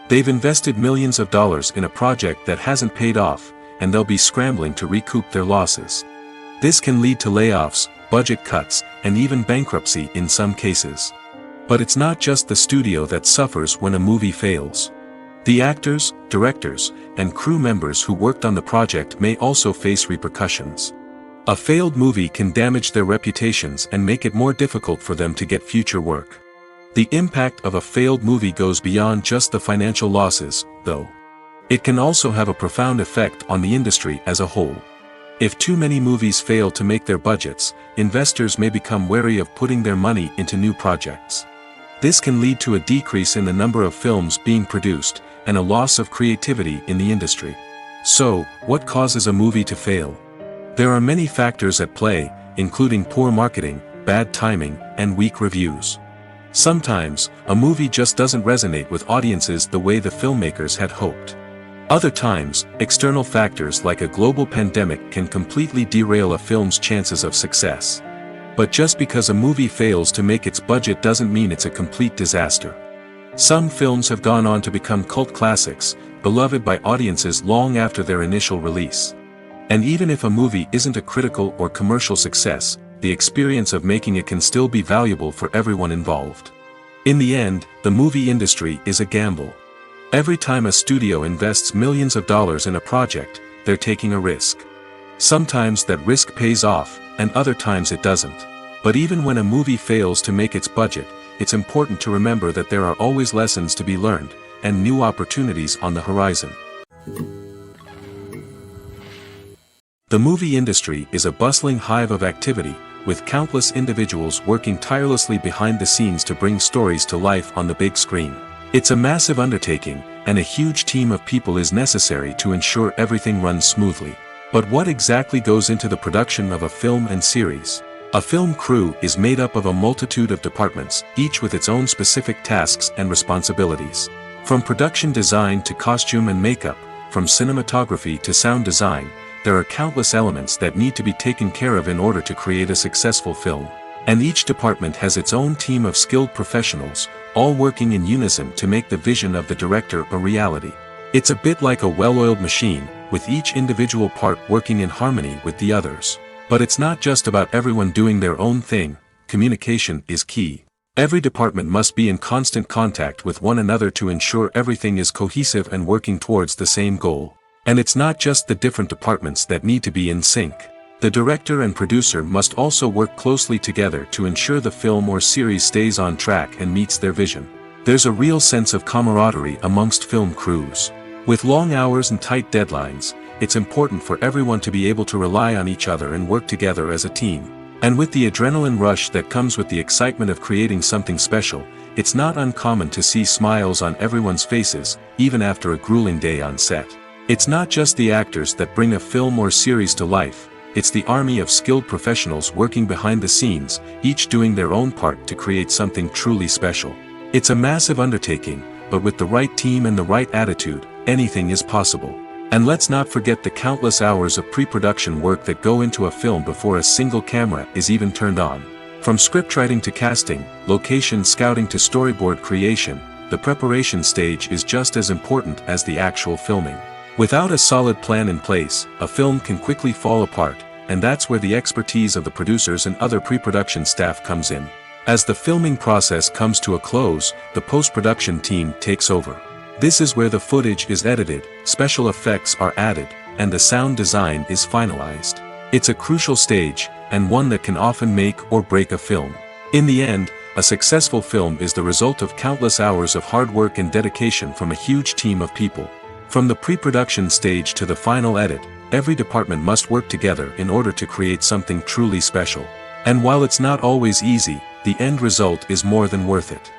They've invested millions of dollars in a project that hasn't paid off, and they'll be scrambling to recoup their losses. This can lead to layoffs, budget cuts, and even bankruptcy in some cases. But it's not just the studio that suffers when a movie fails. The actors, directors, and crew members who worked on the project may also face repercussions. A failed movie can damage their reputations and make it more difficult for them to get future work. The impact of a failed movie goes beyond just the financial losses, though. It can also have a profound effect on the industry as a whole. If too many movies fail to make their budgets, investors may become wary of putting their money into new projects. This can lead to a decrease in the number of films being produced, and a loss of creativity in the industry. So, what causes a movie to fail? There are many factors at play, including poor marketing, bad timing, and weak reviews. Sometimes, a movie just doesn't resonate with audiences the way the filmmakers had hoped. Other times, external factors like a global pandemic can completely derail a film's chances of success. But just because a movie fails to make its budget doesn't mean it's a complete disaster. Some films have gone on to become cult classics, beloved by audiences long after their initial release. And even if a movie isn't a critical or commercial success, the experience of making it can still be valuable for everyone involved. In the end, the movie industry is a gamble. Every time a studio invests millions of dollars in a project, they're taking a risk. Sometimes that risk pays off, and other times it doesn't. But even when a movie fails to make its budget, it's important to remember that there are always lessons to be learned, and new opportunities on the horizon. The movie industry is a bustling hive of activity, with countless individuals working tirelessly behind the scenes to bring stories to life on the big screen. It's a massive undertaking, and a huge team of people is necessary to ensure everything runs smoothly. But what exactly goes into the production of a film and series? A film crew is made up of a multitude of departments, each with its own specific tasks and responsibilities. From production design to costume and makeup, from cinematography to sound design, there are countless elements that need to be taken care of in order to create a successful film. And each department has its own team of skilled professionals, all working in unison to make the vision of the director a reality. It's a bit like a well-oiled machine, with each individual part working in harmony with the others. But it's not just about everyone doing their own thing. Communication is key. Every department must be in constant contact with one another to ensure everything is cohesive and working towards the same goal. And it's not just the different departments that need to be in sync. The director and producer must also work closely together to ensure the film or series stays on track and meets their vision. There's a real sense of camaraderie amongst film crews. With long hours and tight deadlines, it's important for everyone to be able to rely on each other and work together as a team. And with the adrenaline rush that comes with the excitement of creating something special, it's not uncommon to see smiles on everyone's faces, even after a grueling day on set. It's not just the actors that bring a film or series to life, it's the army of skilled professionals working behind the scenes, each doing their own part to create something truly special. It's a massive undertaking, but with the right team and the right attitude, anything is possible. And let's not forget the countless hours of pre-production work that go into a film before a single camera is even turned on. From scriptwriting to casting, location scouting to storyboard creation, the preparation stage is just as important as the actual filming. Without a solid plan in place, a film can quickly fall apart, and that's where the expertise of the producers and other pre-production staff comes in. As the filming process comes to a close, the post-production team takes over. This is where the footage is edited, special effects are added, and the sound design is finalized. It's a crucial stage, and one that can often make or break a film. In the end, a successful film is the result of countless hours of hard work and dedication from a huge team of people. From the pre-production stage to the final edit, every department must work together in order to create something truly special. And while it's not always easy, the end result is more than worth it.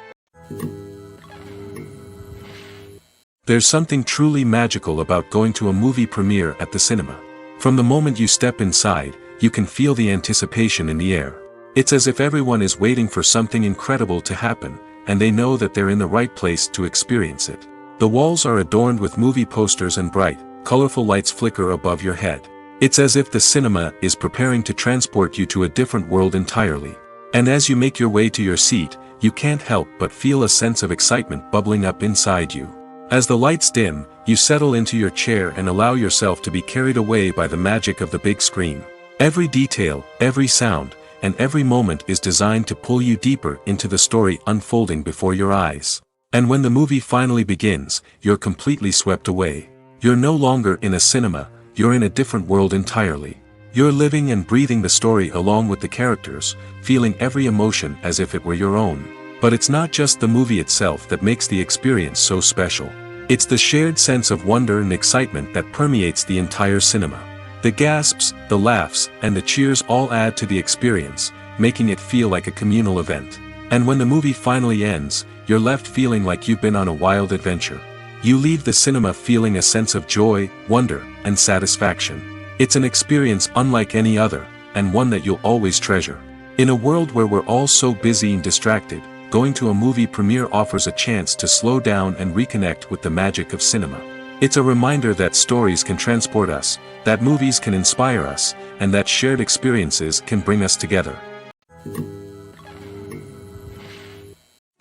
There's something truly magical about going to a movie premiere at the cinema. From the moment you step inside, you can feel the anticipation in the air. It's as if everyone is waiting for something incredible to happen, and they know that they're in the right place to experience it. The walls are adorned with movie posters and bright, colorful lights flicker above your head. It's as if the cinema is preparing to transport you to a different world entirely. And as you make your way to your seat, you can't help but feel a sense of excitement bubbling up inside you. As the lights dim, you settle into your chair and allow yourself to be carried away by the magic of the big screen. Every detail, every sound, and every moment is designed to pull you deeper into the story unfolding before your eyes. And when the movie finally begins, you're completely swept away. You're no longer in a cinema, you're in a different world entirely. You're living and breathing the story along with the characters, feeling every emotion as if it were your own. But it's not just the movie itself that makes the experience so special. It's the shared sense of wonder and excitement that permeates the entire cinema. The gasps, the laughs, and the cheers all add to the experience, making it feel like a communal event. And when the movie finally ends, you're left feeling like you've been on a wild adventure. You leave the cinema feeling a sense of joy, wonder, and satisfaction. It's an experience unlike any other, and one that you'll always treasure. In a world where we're all so busy and distracted, going to a movie premiere offers a chance to slow down and reconnect with the magic of cinema. It's a reminder that stories can transport us, that movies can inspire us, and that shared experiences can bring us together.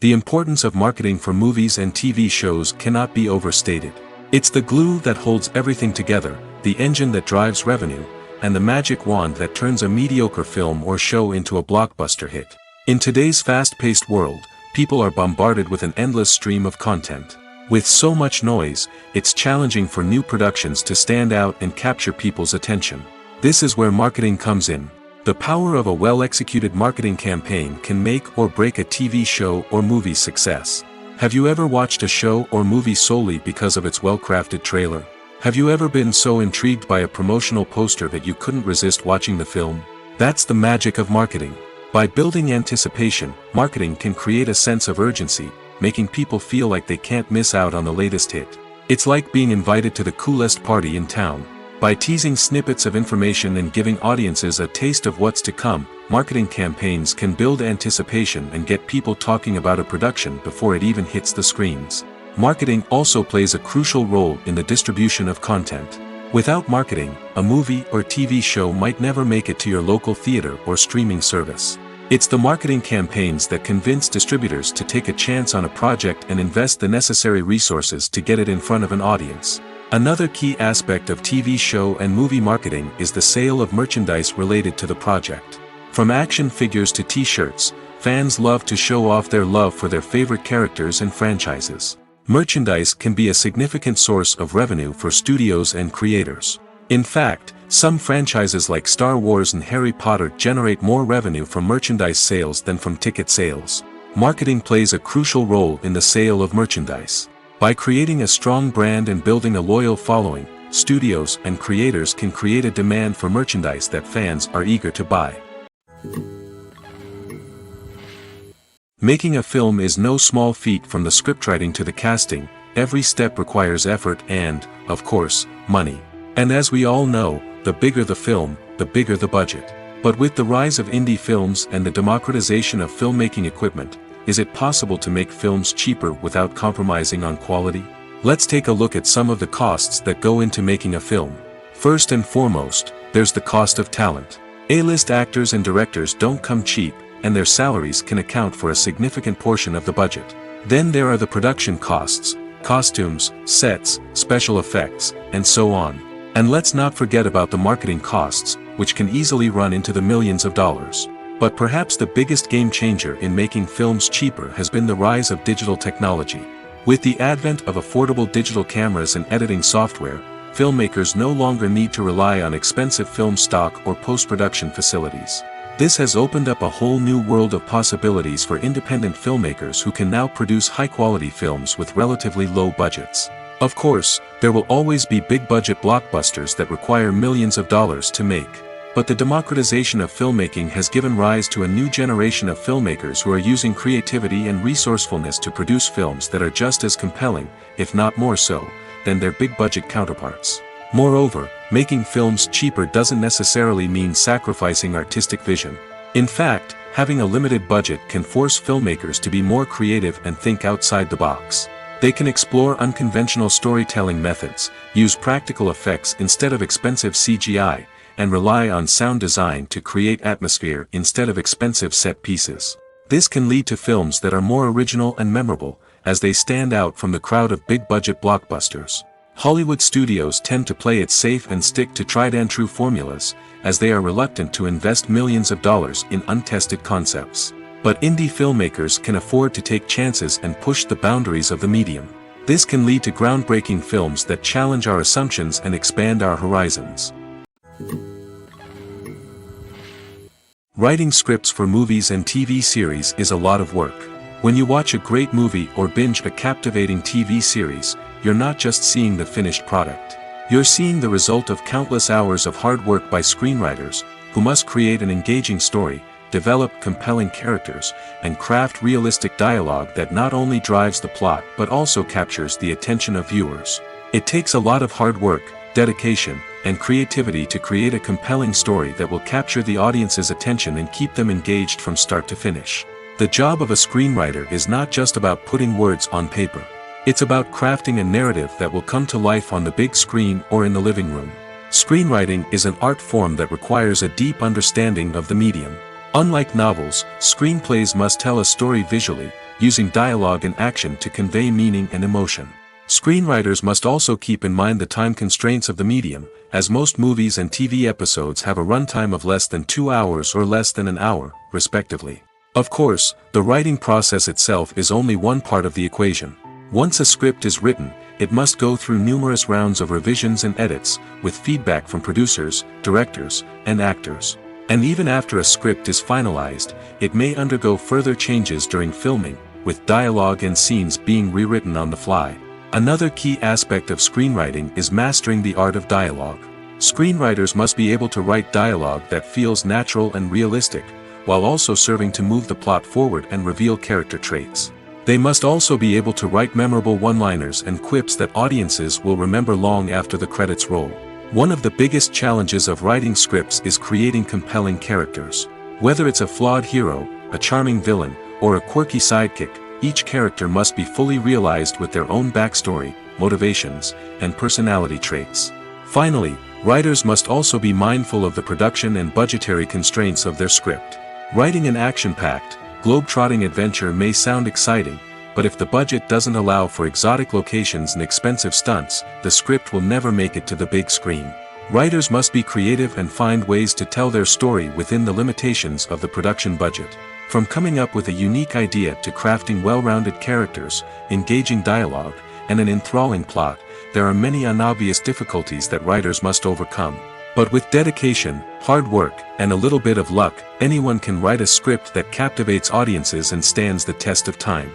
The importance of marketing for movies and TV shows cannot be overstated. It's the glue that holds everything together, the engine that drives revenue, and the magic wand that turns a mediocre film or show into a blockbuster hit. In today's fast-paced world, people are bombarded with an endless stream of content. With so much noise, it's challenging for new productions to stand out and capture people's attention. This is where marketing comes in. The power of a well-executed marketing campaign can make or break a TV show or movie's success. Have you ever watched a show or movie solely because of its well-crafted trailer? Have you ever been so intrigued by a promotional poster that you couldn't resist watching the film? That's the magic of marketing. By building anticipation, marketing can create a sense of urgency, making people feel like they can't miss out on the latest hit. It's like being invited to the coolest party in town. By teasing snippets of information and giving audiences a taste of what's to come, marketing campaigns can build anticipation and get people talking about a production before it even hits the screens. Marketing also plays a crucial role in the distribution of content. Without marketing, a movie or TV show might never make it to your local theater or streaming service. It's the marketing campaigns that convince distributors to take a chance on a project and invest the necessary resources to get it in front of an audience. Another key aspect of TV show and movie marketing is the sale of merchandise related to the project. From action figures to t-shirts, fans love to show off their love for their favorite characters and franchises. Merchandise can be a significant source of revenue for studios and creators. In fact, some franchises like Star Wars and Harry Potter generate more revenue from merchandise sales than from ticket sales. Marketing plays a crucial role in the sale of merchandise. By creating a strong brand and building a loyal following, studios and creators can create a demand for merchandise that fans are eager to buy. Making a film is no small feat. From the scriptwriting to the casting, every step requires effort and, of course, money. And as we all know, the bigger the film, the bigger the budget. But with the rise of indie films and the democratization of filmmaking equipment, is it possible to make films cheaper without compromising on quality? Let's take a look at some of the costs that go into making a film. First and foremost, there's the cost of talent. A-list actors and directors don't come cheap, and their salaries can account for a significant portion of the budget. Then there are the production costs, costumes, sets, special effects, and so on. And let's not forget about the marketing costs, which can easily run into the millions of dollars. But perhaps the biggest game changer in making films cheaper has been the rise of digital technology. With the advent of affordable digital cameras and editing software, filmmakers no longer need to rely on expensive film stock or post-production facilities. This has opened up a whole new world of possibilities for independent filmmakers who can now produce high-quality films with relatively low budgets. Of course, there will always be big-budget blockbusters that require millions of dollars to make. But the democratization of filmmaking has given rise to a new generation of filmmakers who are using creativity and resourcefulness to produce films that are just as compelling, if not more so, than their big-budget counterparts. Moreover, making films cheaper doesn't necessarily mean sacrificing artistic vision. In fact, having a limited budget can force filmmakers to be more creative and think outside the box. They can explore unconventional storytelling methods, use practical effects instead of expensive CGI, and rely on sound design to create atmosphere instead of expensive set pieces. This can lead to films that are more original and memorable, as they stand out from the crowd of big-budget blockbusters. Hollywood studios tend to play it safe and stick to tried-and-true formulas, as they are reluctant to invest millions of dollars in untested concepts. But indie filmmakers can afford to take chances and push the boundaries of the medium. This can lead to groundbreaking films that challenge our assumptions and expand our horizons. Writing scripts for movies and TV series is a lot of work. When you watch a great movie or binge a captivating TV series, you're not just seeing the finished product. You're seeing the result of countless hours of hard work by screenwriters, who must create an engaging story, develop compelling characters, and craft realistic dialogue that not only drives the plot but also captures the attention of viewers. It takes a lot of hard work, dedication, and creativity to create a compelling story that will capture the audience's attention and keep them engaged from start to finish. The job of a screenwriter is not just about putting words on paper. It's about crafting a narrative that will come to life on the big screen or in the living room. Screenwriting is an art form that requires a deep understanding of the medium. Unlike novels, screenplays must tell a story visually, using dialogue and action to convey meaning and emotion. Screenwriters must also keep in mind the time constraints of the medium, as most movies and TV episodes have a runtime of less than 2 hours or less than an hour, respectively. Of course, the writing process itself is only one part of the equation. Once a script is written, it must go through numerous rounds of revisions and edits, with feedback from producers, directors, and actors. And even after a script is finalized, it may undergo further changes during filming, with dialogue and scenes being rewritten on the fly. Another key aspect of screenwriting is mastering the art of dialogue. Screenwriters must be able to write dialogue that feels natural and realistic, while also serving to move the plot forward and reveal character traits. They must also be able to write memorable one-liners and quips that audiences will remember long after the credits roll. One of the biggest challenges of writing scripts is creating compelling characters. Whether it's a flawed hero, a charming villain, or a quirky sidekick, each character must be fully realized with their own backstory, motivations, and personality traits. Finally, writers must also be mindful of the production and budgetary constraints of their script. Writing an action-packed, globe-trotting adventure may sound exciting, but if the budget doesn't allow for exotic locations and expensive stunts, the script will never make it to the big screen. Writers must be creative and find ways to tell their story within the limitations of the production budget. From coming up with a unique idea to crafting well-rounded characters, engaging dialogue, and an enthralling plot, there are many unobvious difficulties that writers must overcome. But with dedication, hard work, and a little bit of luck, anyone can write a script that captivates audiences and stands the test of time.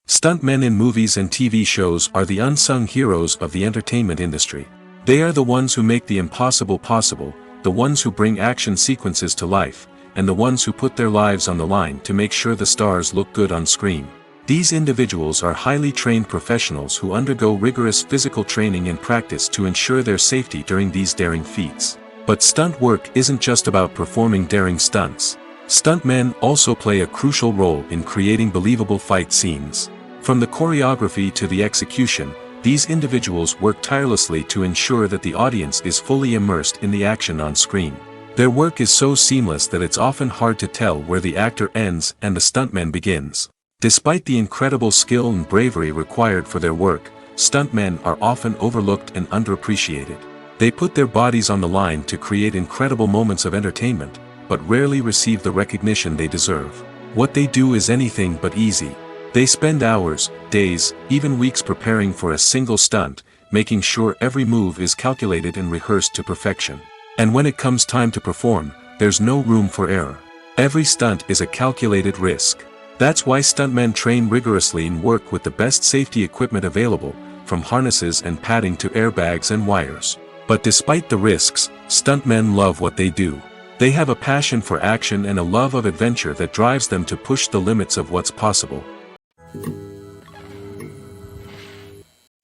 Stuntmen in movies and TV shows are the unsung heroes of the entertainment industry. They are the ones who make the impossible possible, the ones who bring action sequences to life, and the ones who put their lives on the line to make sure the stars look good on screen. These individuals are highly trained professionals who undergo rigorous physical training and practice to ensure their safety during these daring feats. But stunt work isn't just about performing daring stunts. Stuntmen also play a crucial role in creating believable fight scenes. From the choreography to the execution, these individuals work tirelessly to ensure that the audience is fully immersed in the action on screen. Their work is so seamless that it's often hard to tell where the actor ends and the stuntman begins. Despite the incredible skill and bravery required for their work, stuntmen are often overlooked and underappreciated. They put their bodies on the line to create incredible moments of entertainment, but rarely receive the recognition they deserve. What they do is anything but easy. They spend hours, days, even weeks preparing for a single stunt, making sure every move is calculated and rehearsed to perfection. And when it comes time to perform, there's no room for error. Every stunt is a calculated risk. That's why stuntmen train rigorously and work with the best safety equipment available, from harnesses and padding to airbags and wires. But despite the risks, stuntmen love what they do. They have a passion for action and a love of adventure that drives them to push the limits of what's possible.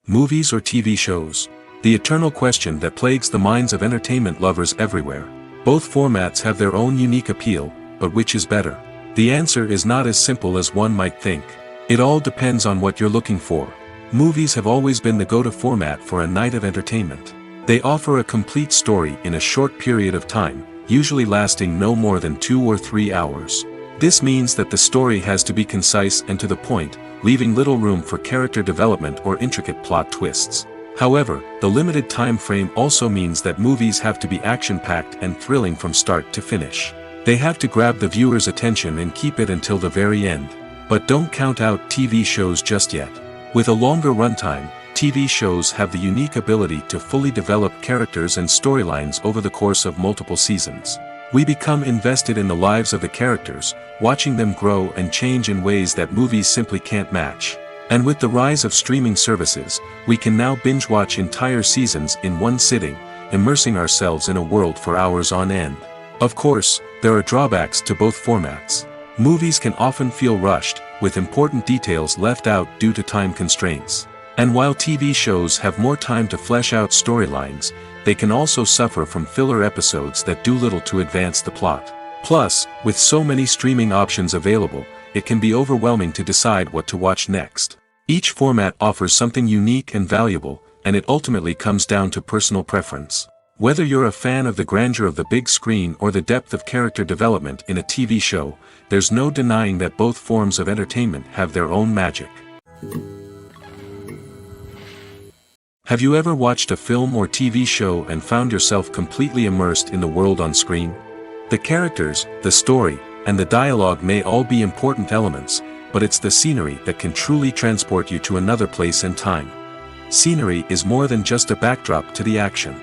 Movies or TV shows? The eternal question that plagues the minds of entertainment lovers everywhere. Both formats have their own unique appeal, but which is better? The answer is not as simple as one might think. It all depends on what you're looking for. Movies have always been the go-to format for a night of entertainment. They offer a complete story in a short period of time, usually lasting no more than 2 or 3 hours. This means that the story has to be concise and to the point, leaving little room for character development or intricate plot twists. However, the limited time frame also means that movies have to be action-packed and thrilling from start to finish. They have to grab the viewer's attention and keep it until the very end. But don't count out TV shows just yet. With a longer runtime, TV shows have the unique ability to fully develop characters and storylines over the course of multiple seasons. We become invested in the lives of the characters, watching them grow and change in ways that movies simply can't match. And with the rise of streaming services, we can now binge-watch entire seasons in one sitting, immersing ourselves in a world for hours on end. Of course, there are drawbacks to both formats. Movies can often feel rushed, with important details left out due to time constraints. And while TV shows have more time to flesh out storylines, they can also suffer from filler episodes that do little to advance the plot. Plus, with so many streaming options available, it can be overwhelming to decide what to watch next. Each format offers something unique and valuable, and it ultimately comes down to personal preference. Whether you're a fan of the grandeur of the big screen or the depth of character development in a TV show, there's no denying that both forms of entertainment have their own magic. Have you ever watched a film or TV show and found yourself completely immersed in the world on screen? The characters, the story, and the dialogue may all be important elements, but it's the scenery that can truly transport you to another place and time. Scenery is more than just a backdrop to the action.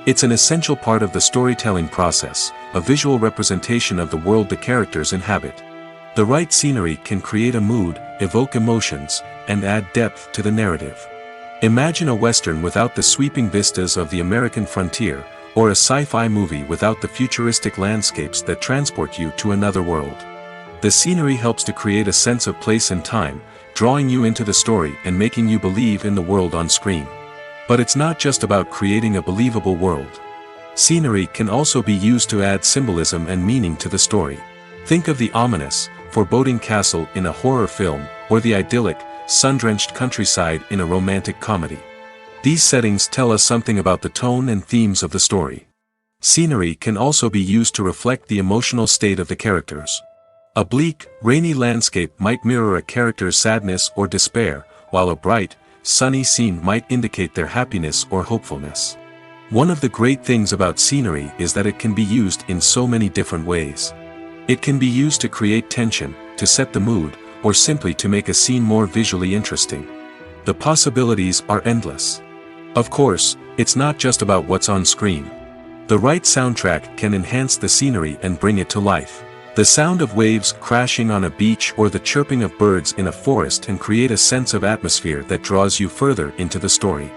It's an essential part of the storytelling process, a visual representation of the world the characters inhabit. The right scenery can create a mood, evoke emotions, and add depth to the narrative. Imagine a Western without the sweeping vistas of the American frontier, or a sci-fi movie without the futuristic landscapes that transport you to another world. The scenery helps to create a sense of place and time, drawing you into the story and making you believe in the world on screen. But it's not just about creating a believable world. Scenery can also be used to add symbolism and meaning to the story. Think of the ominous, foreboding castle in a horror film, or the idyllic, sun-drenched countryside in a romantic comedy. These settings tell us something about the tone and themes of the story. Scenery can also be used to reflect the emotional state of the characters. A bleak, rainy landscape might mirror a character's sadness or despair, while a bright, sunny scene might indicate their happiness or hopefulness. One of the great things about scenery is that it can be used in so many different ways. It can be used to create tension, to set the mood, or simply to make a scene more visually interesting. The possibilities are endless. Of course, it's not just about what's on screen. The right soundtrack can enhance the scenery and bring it to life. The sound of waves crashing on a beach or the chirping of birds in a forest can create a sense of atmosphere that draws you further into the story.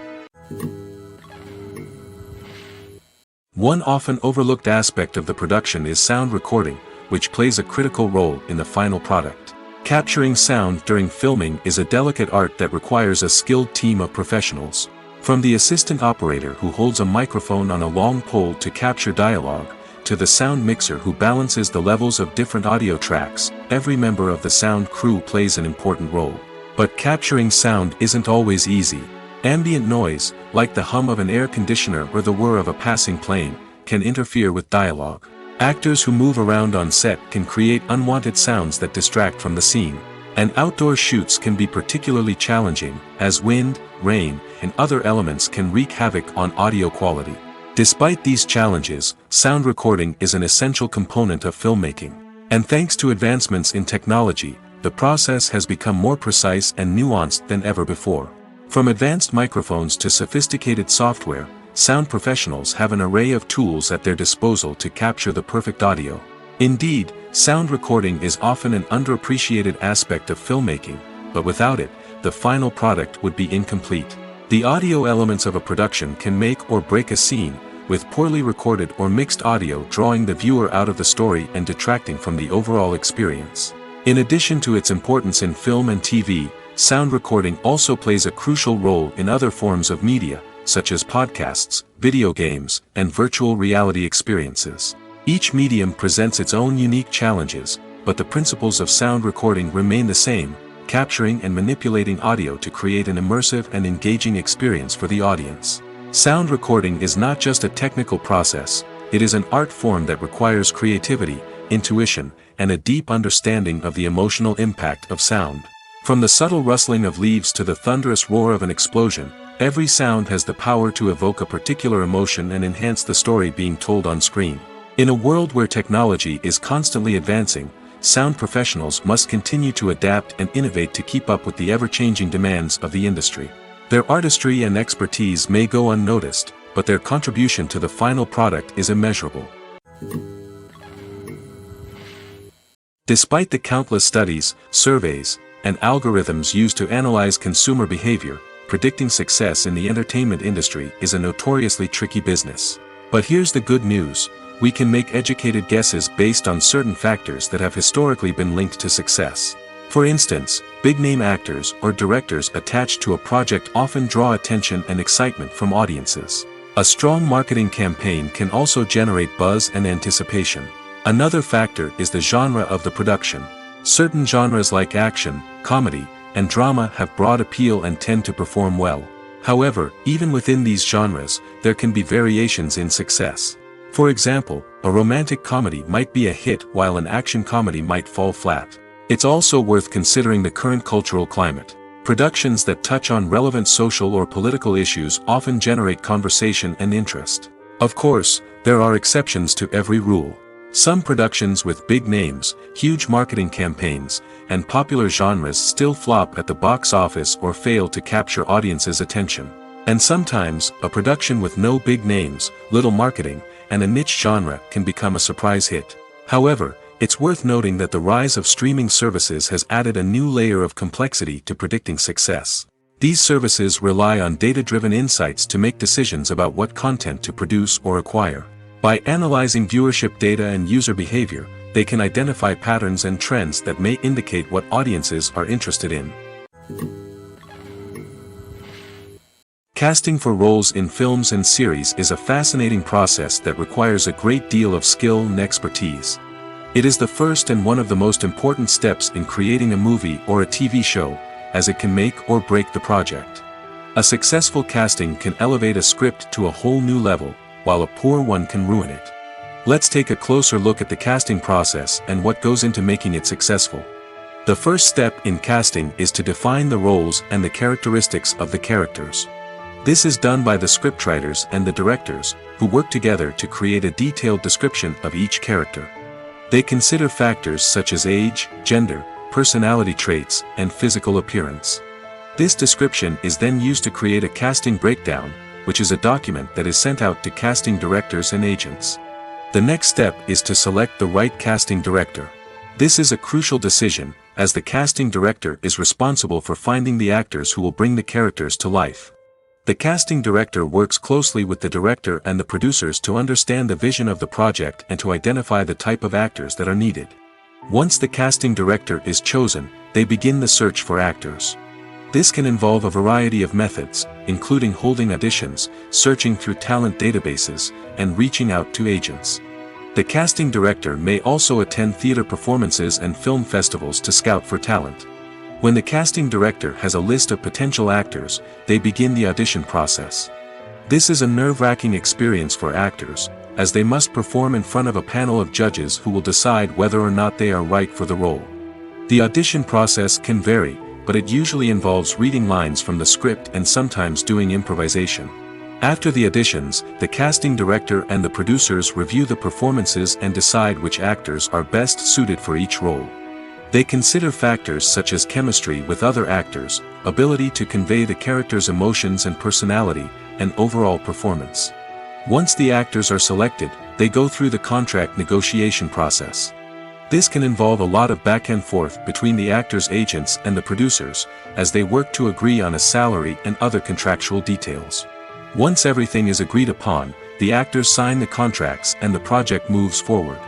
One often overlooked aspect of the production is sound recording, which plays a critical role in the final product. Capturing sound during filming is a delicate art that requires a skilled team of professionals. From the assistant operator who holds a microphone on a long pole to capture dialogue, to the sound mixer who balances the levels of different audio tracks, every member of the sound crew plays an important role. But capturing sound isn't always easy. Ambient noise, like the hum of an air conditioner or the whir of a passing plane, can interfere with dialogue. Actors who move around on set can create unwanted sounds that distract from the scene. And outdoor shoots can be particularly challenging, as wind, rain, and other elements can wreak havoc on audio quality. Despite these challenges, sound recording is an essential component of filmmaking. And thanks to advancements in technology, the process has become more precise and nuanced than ever before. From advanced microphones to sophisticated software, sound professionals have an array of tools at their disposal to capture the perfect audio. Indeed, sound recording is often an underappreciated aspect of filmmaking, but without it, the final product would be incomplete. The audio elements of a production can make or break a scene, with poorly recorded or mixed audio drawing the viewer out of the story and detracting from the overall experience. In addition to its importance in film and TV, sound recording also plays a crucial role in other forms of media, such as podcasts, video games, and virtual reality experiences. Each medium presents its own unique challenges, but the principles of sound recording remain the same, capturing and manipulating audio to create an immersive and engaging experience for the audience. Sound recording is not just a technical process, it is an art form that requires creativity, intuition, and a deep understanding of the emotional impact of sound. From the subtle rustling of leaves to the thunderous roar of an explosion, every sound has the power to evoke a particular emotion and enhance the story being told on screen. In a world where technology is constantly advancing, sound professionals must continue to adapt and innovate to keep up with the ever-changing demands of the industry. Their artistry and expertise may go unnoticed, but their contribution to the final product is immeasurable. Despite the countless studies, surveys, and algorithms used to analyze consumer behavior, predicting success in the entertainment industry is a notoriously tricky business. But here's the good news: we can make educated guesses based on certain factors that have historically been linked to success. For instance, big-name actors or directors attached to a project often draw attention and excitement from audiences. A strong marketing campaign can also generate buzz and anticipation. Another factor is the genre of the production. Certain genres like action, comedy, and drama have broad appeal and tend to perform well. However, even within these genres, there can be variations in success. For example, a romantic comedy might be a hit while an action comedy might fall flat. It's also worth considering the current cultural climate. Productions that touch on relevant social or political issues often generate conversation and interest. Of course, there are exceptions to every rule. Some productions with big names, huge marketing campaigns, and popular genres still flop at the box office or fail to capture audiences' attention. And sometimes, a production with no big names, little marketing, and a niche genre can become a surprise hit. However, it's worth noting that the rise of streaming services has added a new layer of complexity to predicting success. These services rely on data-driven insights to make decisions about what content to produce or acquire. By analyzing viewership data and user behavior, they can identify patterns and trends that may indicate what audiences are interested in. Casting for roles in films and series is a fascinating process that requires a great deal of skill and expertise. It is the first and one of the most important steps in creating a movie or a TV show, as it can make or break the project. A successful casting can elevate a script to a whole new level, while a poor one can ruin it. Let's take a closer look at the casting process and what goes into making it successful. The first step in casting is to define the roles and the characteristics of the characters. This is done by the scriptwriters and the directors, who work together to create a detailed description of each character. They consider factors such as age, gender, personality traits, and physical appearance. This description is then used to create a casting breakdown, which is a document that is sent out to casting directors and agents. The next step is to select the right casting director. This is a crucial decision, as the casting director is responsible for finding the actors who will bring the characters to life. The casting director works closely with the director and the producers to understand the vision of the project and to identify the type of actors that are needed. Once the casting director is chosen, they begin the search for actors. This can involve a variety of methods, including holding auditions, searching through talent databases, and reaching out to agents. The casting director may also attend theater performances and film festivals to scout for talent. When the casting director has a list of potential actors, they begin the audition process. This is a nerve-wracking experience for actors, as they must perform in front of a panel of judges who will decide whether or not they are right for the role. The audition process can vary, but it usually involves reading lines from the script and sometimes doing improvisation. After the auditions, the casting director and the producers review the performances and decide which actors are best suited for each role. They consider factors such as chemistry with other actors, ability to convey the character's emotions and personality, and overall performance. Once the actors are selected, they go through the contract negotiation process. This can involve a lot of back and forth between the actors' agents and the producers, as they work to agree on a salary and other contractual details. Once everything is agreed upon, the actors sign the contracts and the project moves forward.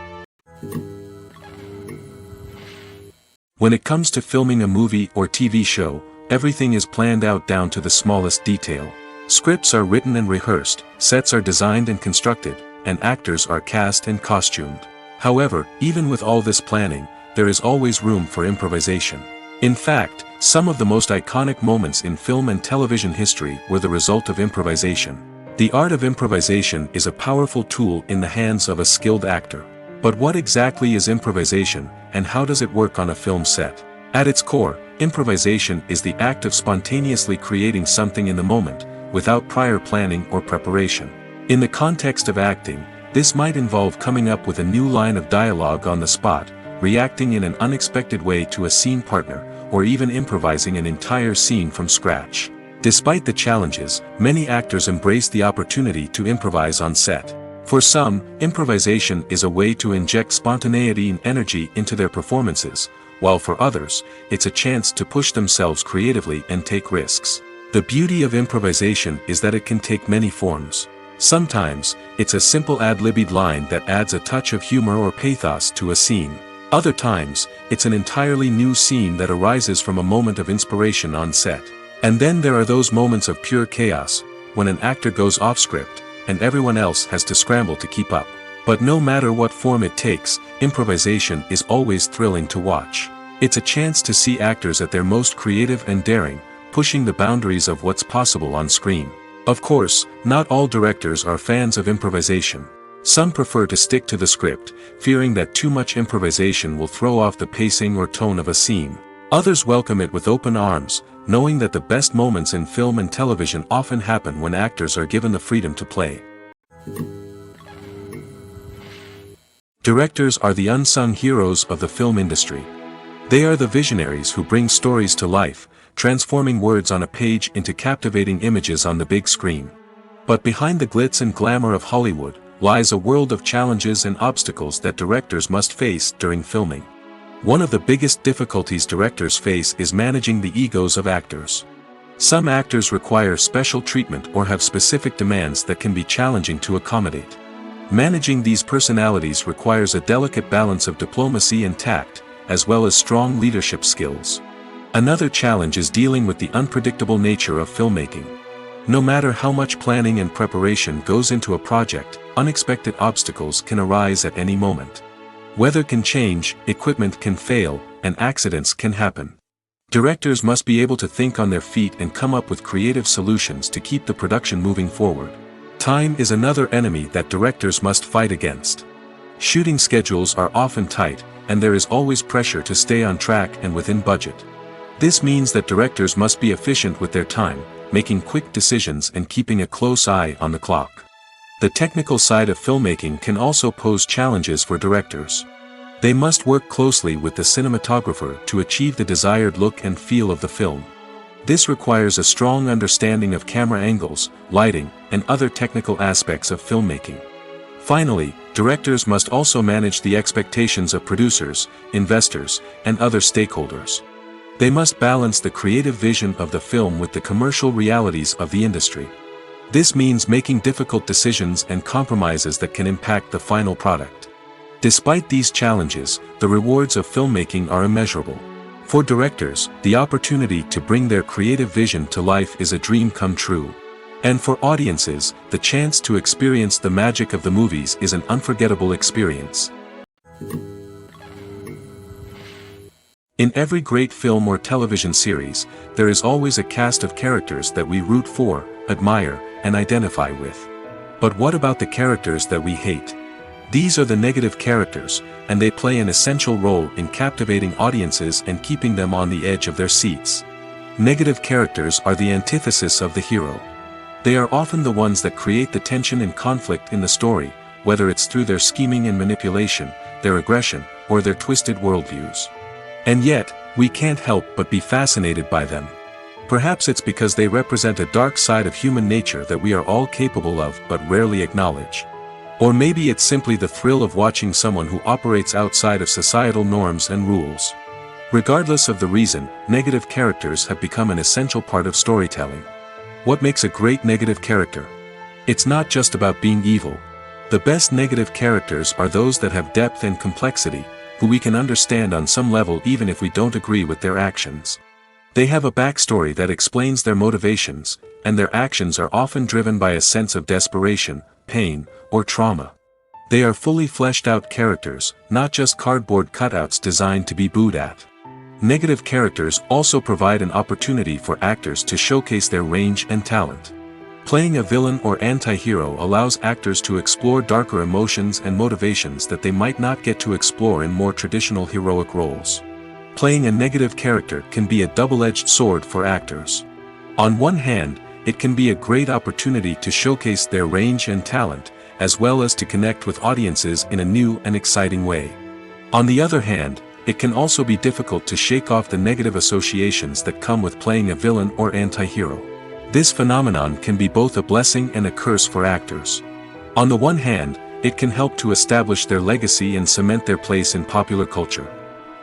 When it comes to filming a movie or TV show, everything is planned out down to the smallest detail. Scripts are written and rehearsed, sets are designed and constructed, and actors are cast and costumed. However, even with all this planning, there is always room for improvisation. In fact, some of the most iconic moments in film and television history were the result of improvisation. The art of improvisation is a powerful tool in the hands of a skilled actor. But what exactly is improvisation, and how does it work on a film set? At its core, improvisation is the act of spontaneously creating something in the moment, without prior planning or preparation. In the context of acting, this might involve coming up with a new line of dialogue on the spot, reacting in an unexpected way to a scene partner, or even improvising an entire scene from scratch. Despite the challenges, many actors embrace the opportunity to improvise on set. For some, improvisation is a way to inject spontaneity and energy into their performances, while for others, it's a chance to push themselves creatively and take risks. The beauty of improvisation is that it can take many forms. Sometimes, it's a simple ad-libbed line that adds a touch of humor or pathos to a scene. Other times, it's an entirely new scene that arises from a moment of inspiration on set. And then there are those moments of pure chaos, when an actor goes off script, and everyone else has to scramble to keep up. But no matter what form it takes, improvisation is always thrilling to watch. It's a chance to see actors at their most creative and daring, pushing the boundaries of what's possible on screen. Of course, not all directors are fans of improvisation. Some prefer to stick to the script, fearing that too much improvisation will throw off the pacing or tone of a scene. Others welcome it with open arms, knowing that the best moments in film and television often happen when actors are given the freedom to play. Directors are the unsung heroes of the film industry. They are the visionaries who bring stories to life, transforming words on a page into captivating images on the big screen. But behind the glitz and glamour of Hollywood, lies a world of challenges and obstacles that directors must face during filming. One of the biggest difficulties directors face is managing the egos of actors. Some actors require special treatment or have specific demands that can be challenging to accommodate. Managing these personalities requires a delicate balance of diplomacy and tact, as well as strong leadership skills. Another challenge is dealing with the unpredictable nature of filmmaking. No matter how much planning and preparation goes into a project, unexpected obstacles can arise at any moment. Weather can change, equipment can fail, and accidents can happen. Directors must be able to think on their feet and come up with creative solutions to keep the production moving forward. Time is another enemy that directors must fight against. Shooting schedules are often tight, and there is always pressure to stay on track and within budget. This means that directors must be efficient with their time, making quick decisions and keeping a close eye on the clock. The technical side of filmmaking can also pose challenges for directors. They must work closely with the cinematographer to achieve the desired look and feel of the film. This requires a strong understanding of camera angles, lighting, and other technical aspects of filmmaking. Finally, directors must also manage the expectations of producers, investors, and other stakeholders. They must balance the creative vision of the film with the commercial realities of the industry. This means making difficult decisions and compromises that can impact the final product. Despite these challenges, the rewards of filmmaking are immeasurable. For directors, the opportunity to bring their creative vision to life is a dream come true. And for audiences, the chance to experience the magic of the movies is an unforgettable experience. In every great film or television series, there is always a cast of characters that we root for, admire, and identify with. But what about the characters that we hate? These are the negative characters, and they play an essential role in captivating audiences and keeping them on the edge of their seats. Negative characters are the antithesis of the hero. They are often the ones that create the tension and conflict in the story, whether it's through their scheming and manipulation, their aggression, or their twisted worldviews. And yet, we can't help but be fascinated by them. Perhaps it's because they represent a dark side of human nature that we are all capable of but rarely acknowledge. Or maybe it's simply the thrill of watching someone who operates outside of societal norms and rules. Regardless of the reason, negative characters have become an essential part of storytelling. What makes a great negative character? It's not just about being evil. The best negative characters are those that have depth and complexity, who we can understand on some level even if we don't agree with their actions. They have a backstory that explains their motivations, and their actions are often driven by a sense of desperation, pain, or trauma. They are fully fleshed out characters, not just cardboard cutouts designed to be booed at. Negative characters also provide an opportunity for actors to showcase their range and talent. Playing a villain or anti-hero allows actors to explore darker emotions and motivations that they might not get to explore in more traditional heroic roles. Playing a negative character can be a double-edged sword for actors. On one hand, it can be a great opportunity to showcase their range and talent, as well as to connect with audiences in a new and exciting way. On the other hand, it can also be difficult to shake off the negative associations that come with playing a villain or anti-hero. This phenomenon can be both a blessing and a curse for actors. On the one hand, it can help to establish their legacy and cement their place in popular culture.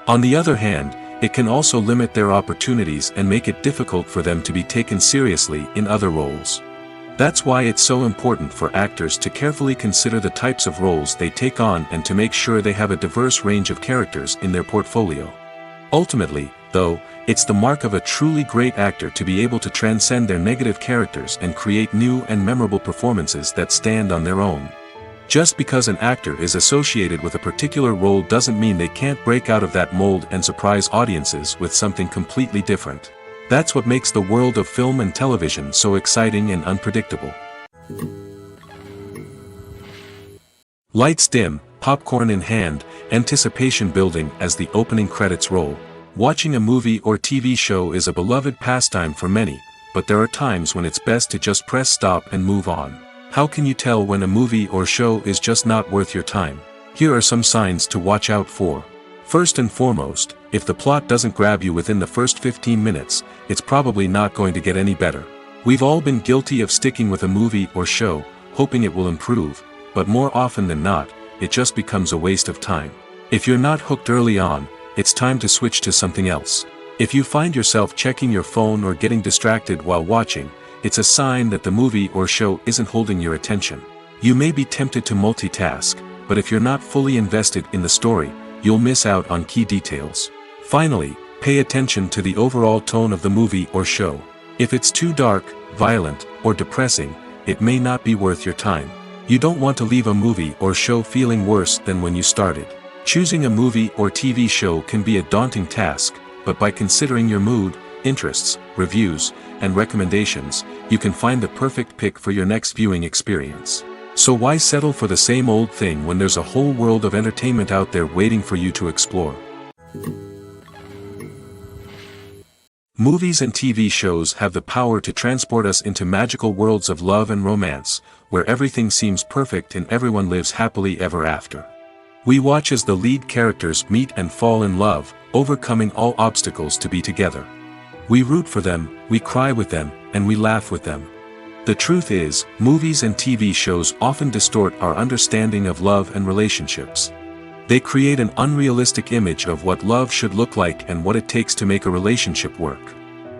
On the other hand, it can also limit their opportunities and make it difficult for them to be taken seriously in other roles. That's why it's so important for actors to carefully consider the types of roles they take on and to make sure they have a diverse range of characters in their portfolio. Ultimately, though, it's the mark of a truly great actor to be able to transcend their negative characters and create new and memorable performances that stand on their own. Just because an actor is associated with a particular role doesn't mean they can't break out of that mold and surprise audiences with something completely different. That's what makes the world of film and television so exciting and unpredictable. Lights dim, popcorn in hand, anticipation building as the opening credits roll. Watching a movie or TV show is a beloved pastime for many, but there are times when it's best to just press stop and move on. How can you tell when a movie or show is just not worth your time? Here are some signs to watch out for. First and foremost, if the plot doesn't grab you within the first 15 minutes, it's probably not going to get any better. We've all been guilty of sticking with a movie or show, hoping it will improve, but more often than not, it just becomes a waste of time. If you're not hooked early on, it's time to switch to something else. If you find yourself checking your phone or getting distracted while watching, it's a sign that the movie or show isn't holding your attention. You may be tempted to multitask, but if you're not fully invested in the story, you'll miss out on key details. Finally, pay attention to the overall tone of the movie or show. If it's too dark, violent, or depressing, it may not be worth your time. You don't want to leave a movie or show feeling worse than when you started. Choosing a movie or TV show can be a daunting task, but by considering your mood, interests, reviews, and recommendations, you can find the perfect pick for your next viewing experience. So why settle for the same old thing when there's a whole world of entertainment out there waiting for you to explore? Movies and TV shows have the power to transport us into magical worlds of love and romance, where everything seems perfect and everyone lives happily ever after. We watch as the lead characters meet and fall in love, overcoming all obstacles to be together. We root for them, we cry with them, and we laugh with them. The truth is, movies and TV shows often distort our understanding of love and relationships. They create an unrealistic image of what love should look like and what it takes to make a relationship work.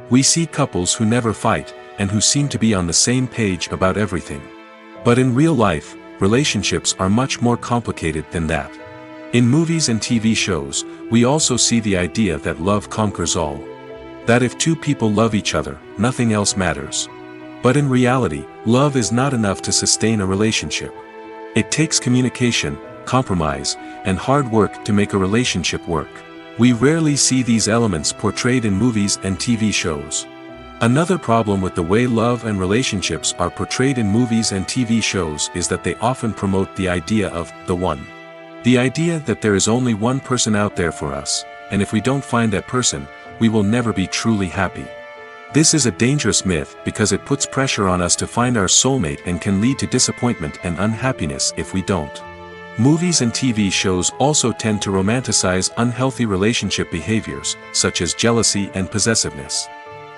We see couples who never fight, and who seem to be on the same page about everything. But in real life, relationships are much more complicated than that. In movies and TV shows, we also see the idea that love conquers all. That if two people love each other, nothing else matters. But in reality, love is not enough to sustain a relationship. It takes communication, compromise, and hard work to make a relationship work. We rarely see these elements portrayed in movies and TV shows. Another problem with the way love and relationships are portrayed in movies and TV shows is that they often promote the idea of the one. The idea that there is only one person out there for us, and if we don't find that person, we will never be truly happy. This is a dangerous myth because it puts pressure on us to find our soulmate and can lead to disappointment and unhappiness if we don't. Movies and TV shows also tend to romanticize unhealthy relationship behaviors, such as jealousy and possessiveness.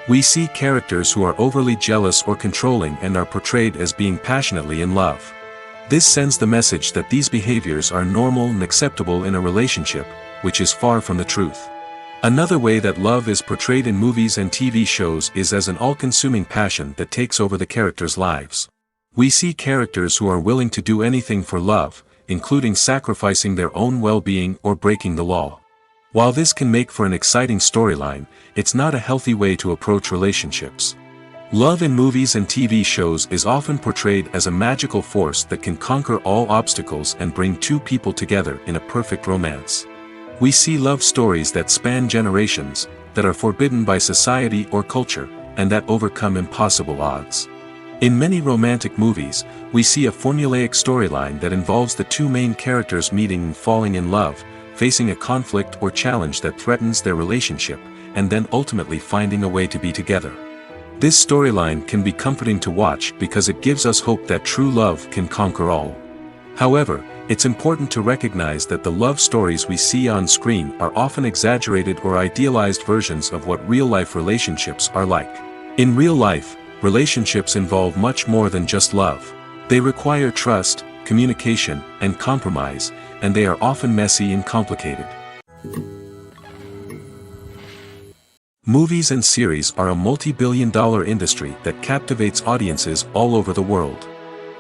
We see characters who are overly jealous or controlling and are portrayed as being passionately in love. This sends the message that these behaviors are normal and acceptable in a relationship, which is far from the truth. Another way that love is portrayed in movies and TV shows is as an all-consuming passion that takes over the characters' lives. We see characters who are willing to do anything for love, including sacrificing their own well-being or breaking the law. While this can make for an exciting storyline, it's not a healthy way to approach relationships. Love in movies and TV shows is often portrayed as a magical force that can conquer all obstacles and bring two people together in a perfect romance. We see love stories that span generations, that are forbidden by society or culture, and that overcome impossible odds. In many romantic movies, we see a formulaic storyline that involves the two main characters meeting and falling in love, facing a conflict or challenge that threatens their relationship, and then ultimately finding a way to be together. This storyline can be comforting to watch because it gives us hope that true love can conquer all. However, it's important to recognize that the love stories we see on screen are often exaggerated or idealized versions of what real-life relationships are like. In real life, relationships involve much more than just love. They require trust, communication, and compromise, and they are often messy and complicated. Movies and series are a multi-billion-dollar industry that captivates audiences all over the world.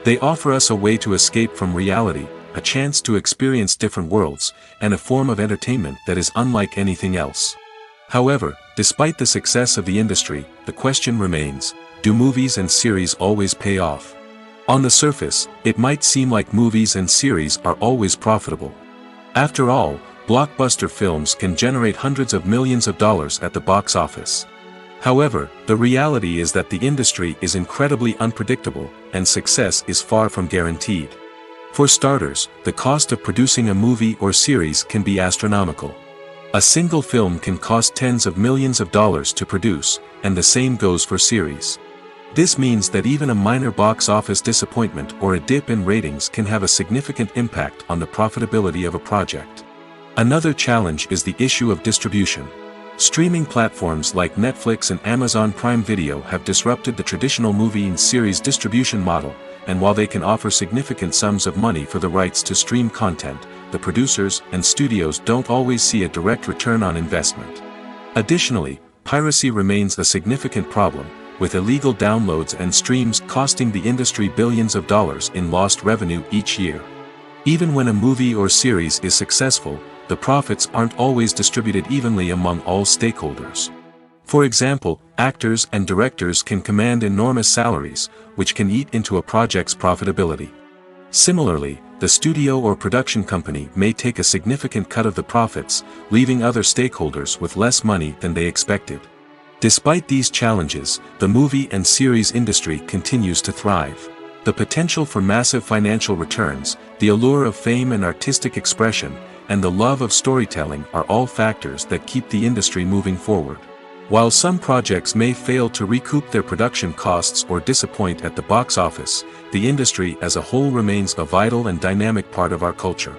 They offer us a way to escape from reality, a chance to experience different worlds, and a form of entertainment that is unlike anything else. However, despite the success of the industry, the question remains, do movies and series always pay off? On the surface, it might seem like movies and series are always profitable. After all, blockbuster films can generate hundreds of millions of dollars at the box office. However, the reality is that the industry is incredibly unpredictable, and success is far from guaranteed. For starters, the cost of producing a movie or series can be astronomical. A single film can cost tens of millions of dollars to produce, and the same goes for series. This means that even a minor box office disappointment or a dip in ratings can have a significant impact on the profitability of a project. Another challenge is the issue of distribution. Streaming platforms like Netflix and Amazon Prime Video have disrupted the traditional movie and series distribution model, and while they can offer significant sums of money for the rights to stream content, the producers and studios don't always see a direct return on investment. Additionally, piracy remains a significant problem, with illegal downloads and streams costing the industry billions of dollars in lost revenue each year. Even when a movie or series is successful, the profits aren't always distributed evenly among all stakeholders. For example, actors and directors can command enormous salaries, which can eat into a project's profitability. Similarly, the studio or production company may take a significant cut of the profits, leaving other stakeholders with less money than they expected. Despite these challenges, the movie and series industry continues to thrive. The potential for massive financial returns, the allure of fame and artistic expression, and the love of storytelling are all factors that keep the industry moving forward. While some projects may fail to recoup their production costs or disappoint at the box office, the industry as a whole remains a vital and dynamic part of our culture.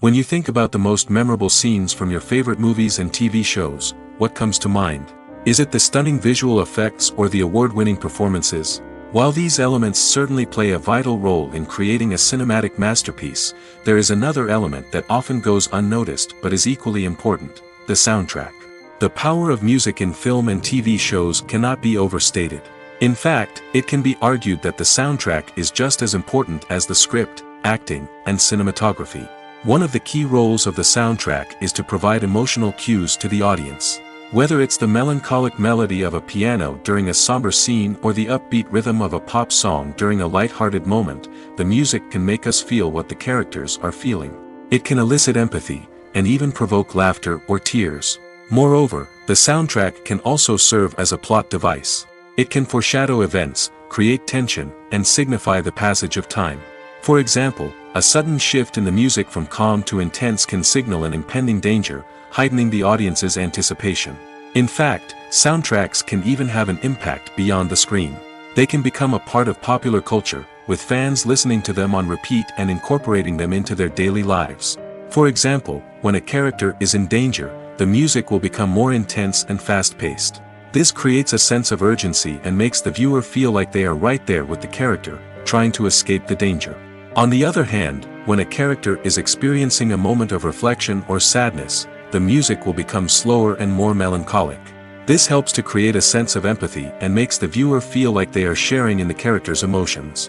When you think about the most memorable scenes from your favorite movies and TV shows, what comes to mind? Is it the stunning visual effects or the award-winning performances? While these elements certainly play a vital role in creating a cinematic masterpiece, there is another element that often goes unnoticed but is equally important: the soundtrack. The power of music in film and TV shows cannot be overstated. In fact, it can be argued that the soundtrack is just as important as the script, acting, and cinematography. One of the key roles of the soundtrack is to provide emotional cues to the audience. Whether it's the melancholic melody of a piano during a somber scene or the upbeat rhythm of a pop song during a light-hearted moment, the music can make us feel what the characters are feeling. It can elicit empathy, and even provoke laughter or tears. Moreover, the soundtrack can also serve as a plot device. It can foreshadow events, create tension, and signify the passage of time. For example, a sudden shift in the music from calm to intense can signal an impending danger, heightening the audience's anticipation. In fact, soundtracks can even have an impact beyond the screen. They can become a part of popular culture, with fans listening to them on repeat and incorporating them into their daily lives. For example, when a character is in danger, the music will become more intense and fast-paced. This creates a sense of urgency and makes the viewer feel like they are right there with the character, trying to escape the danger. On the other hand, when a character is experiencing a moment of reflection or sadness, the music will become slower and more melancholic. This helps to create a sense of empathy and makes the viewer feel like they are sharing in the character's emotions.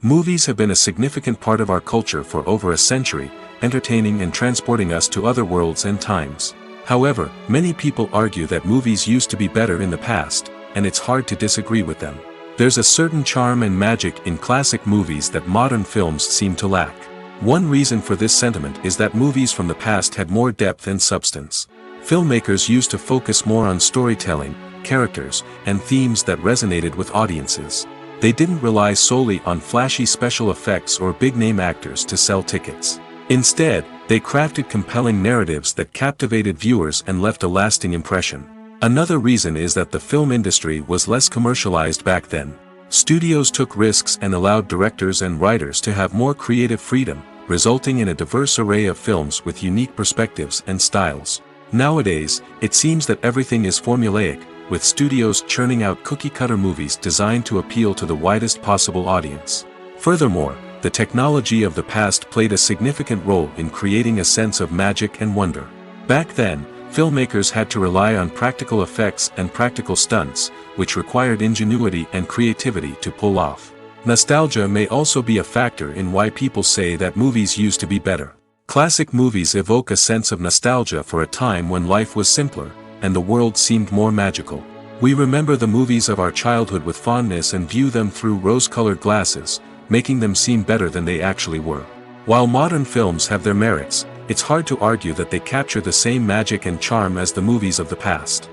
Movies have been a significant part of our culture for over a century, entertaining and transporting us to other worlds and times. However, many people argue that movies used to be better in the past, and it's hard to disagree with them. There's a certain charm and magic in classic movies that modern films seem to lack. One reason for this sentiment is that movies from the past had more depth and substance. Filmmakers used to focus more on storytelling, characters, and themes that resonated with audiences. They didn't rely solely on flashy special effects or big-name actors to sell tickets. Instead, they crafted compelling narratives that captivated viewers and left a lasting impression. Another reason is that the film industry was less commercialized back then. Studios took risks and allowed directors and writers to have more creative freedom, resulting in a diverse array of films with unique perspectives and styles. Nowadays, it seems that everything is formulaic, with studios churning out cookie-cutter movies designed to appeal to the widest possible audience. Furthermore, the technology of the past played a significant role in creating a sense of magic and wonder. Back then, filmmakers had to rely on practical effects and practical stunts, which required ingenuity and creativity to pull off. Nostalgia may also be a factor in why people say that movies used to be better. Classic movies evoke a sense of nostalgia for a time when life was simpler, and the world seemed more magical. We remember the movies of our childhood with fondness and view them through rose-colored glasses, making them seem better than they actually were. While modern films have their merits, it's hard to argue that they capture the same magic and charm as the movies of the past.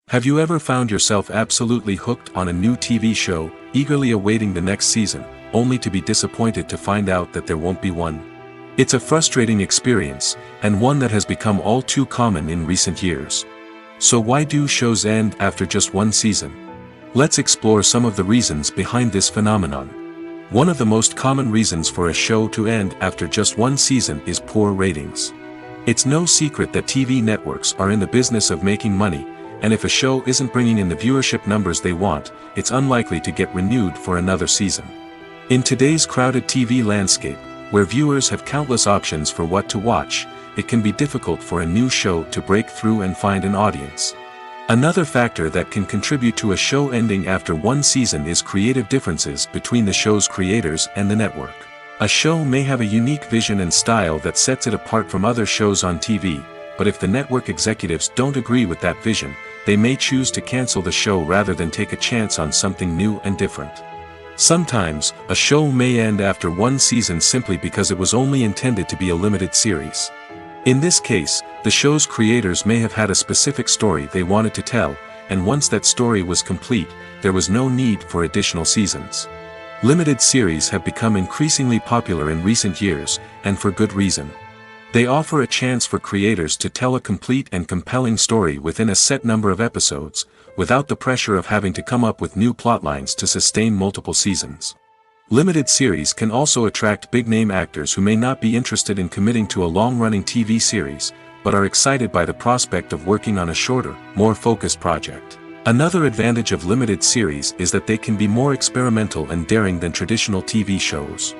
Have you ever found yourself absolutely hooked on a new TV show, eagerly awaiting the next season, only to be disappointed to find out that there won't be one? It's a frustrating experience, and one that has become all too common in recent years. So why do shows end after just one season? Let's explore some of the reasons behind this phenomenon. One of the most common reasons for a show to end after just one season is poor ratings. It's no secret that TV networks are in the business of making money, and if a show isn't bringing in the viewership numbers they want, it's unlikely to get renewed for another season. In today's crowded TV landscape, where viewers have countless options for what to watch, it can be difficult for a new show to break through and find an audience. Another factor that can contribute to a show ending after one season is creative differences between the show's creators and the network. A show may have a unique vision and style that sets it apart from other shows on TV, but if the network executives don't agree with that vision, they may choose to cancel the show rather than take a chance on something new and different. Sometimes, a show may end after one season simply because it was only intended to be a limited series. In this case, the show's creators may have had a specific story they wanted to tell, and once that story was complete, there was no need for additional seasons. Limited series have become increasingly popular in recent years, and for good reason. They offer a chance for creators to tell a complete and compelling story within a set number of episodes, without the pressure of having to come up with new plotlines to sustain multiple seasons. Limited series can also attract big-name actors who may not be interested in committing to a long-running TV series, but are excited by the prospect of working on a shorter, more focused project. Another advantage of limited series is that they can be more experimental and daring than traditional TV shows.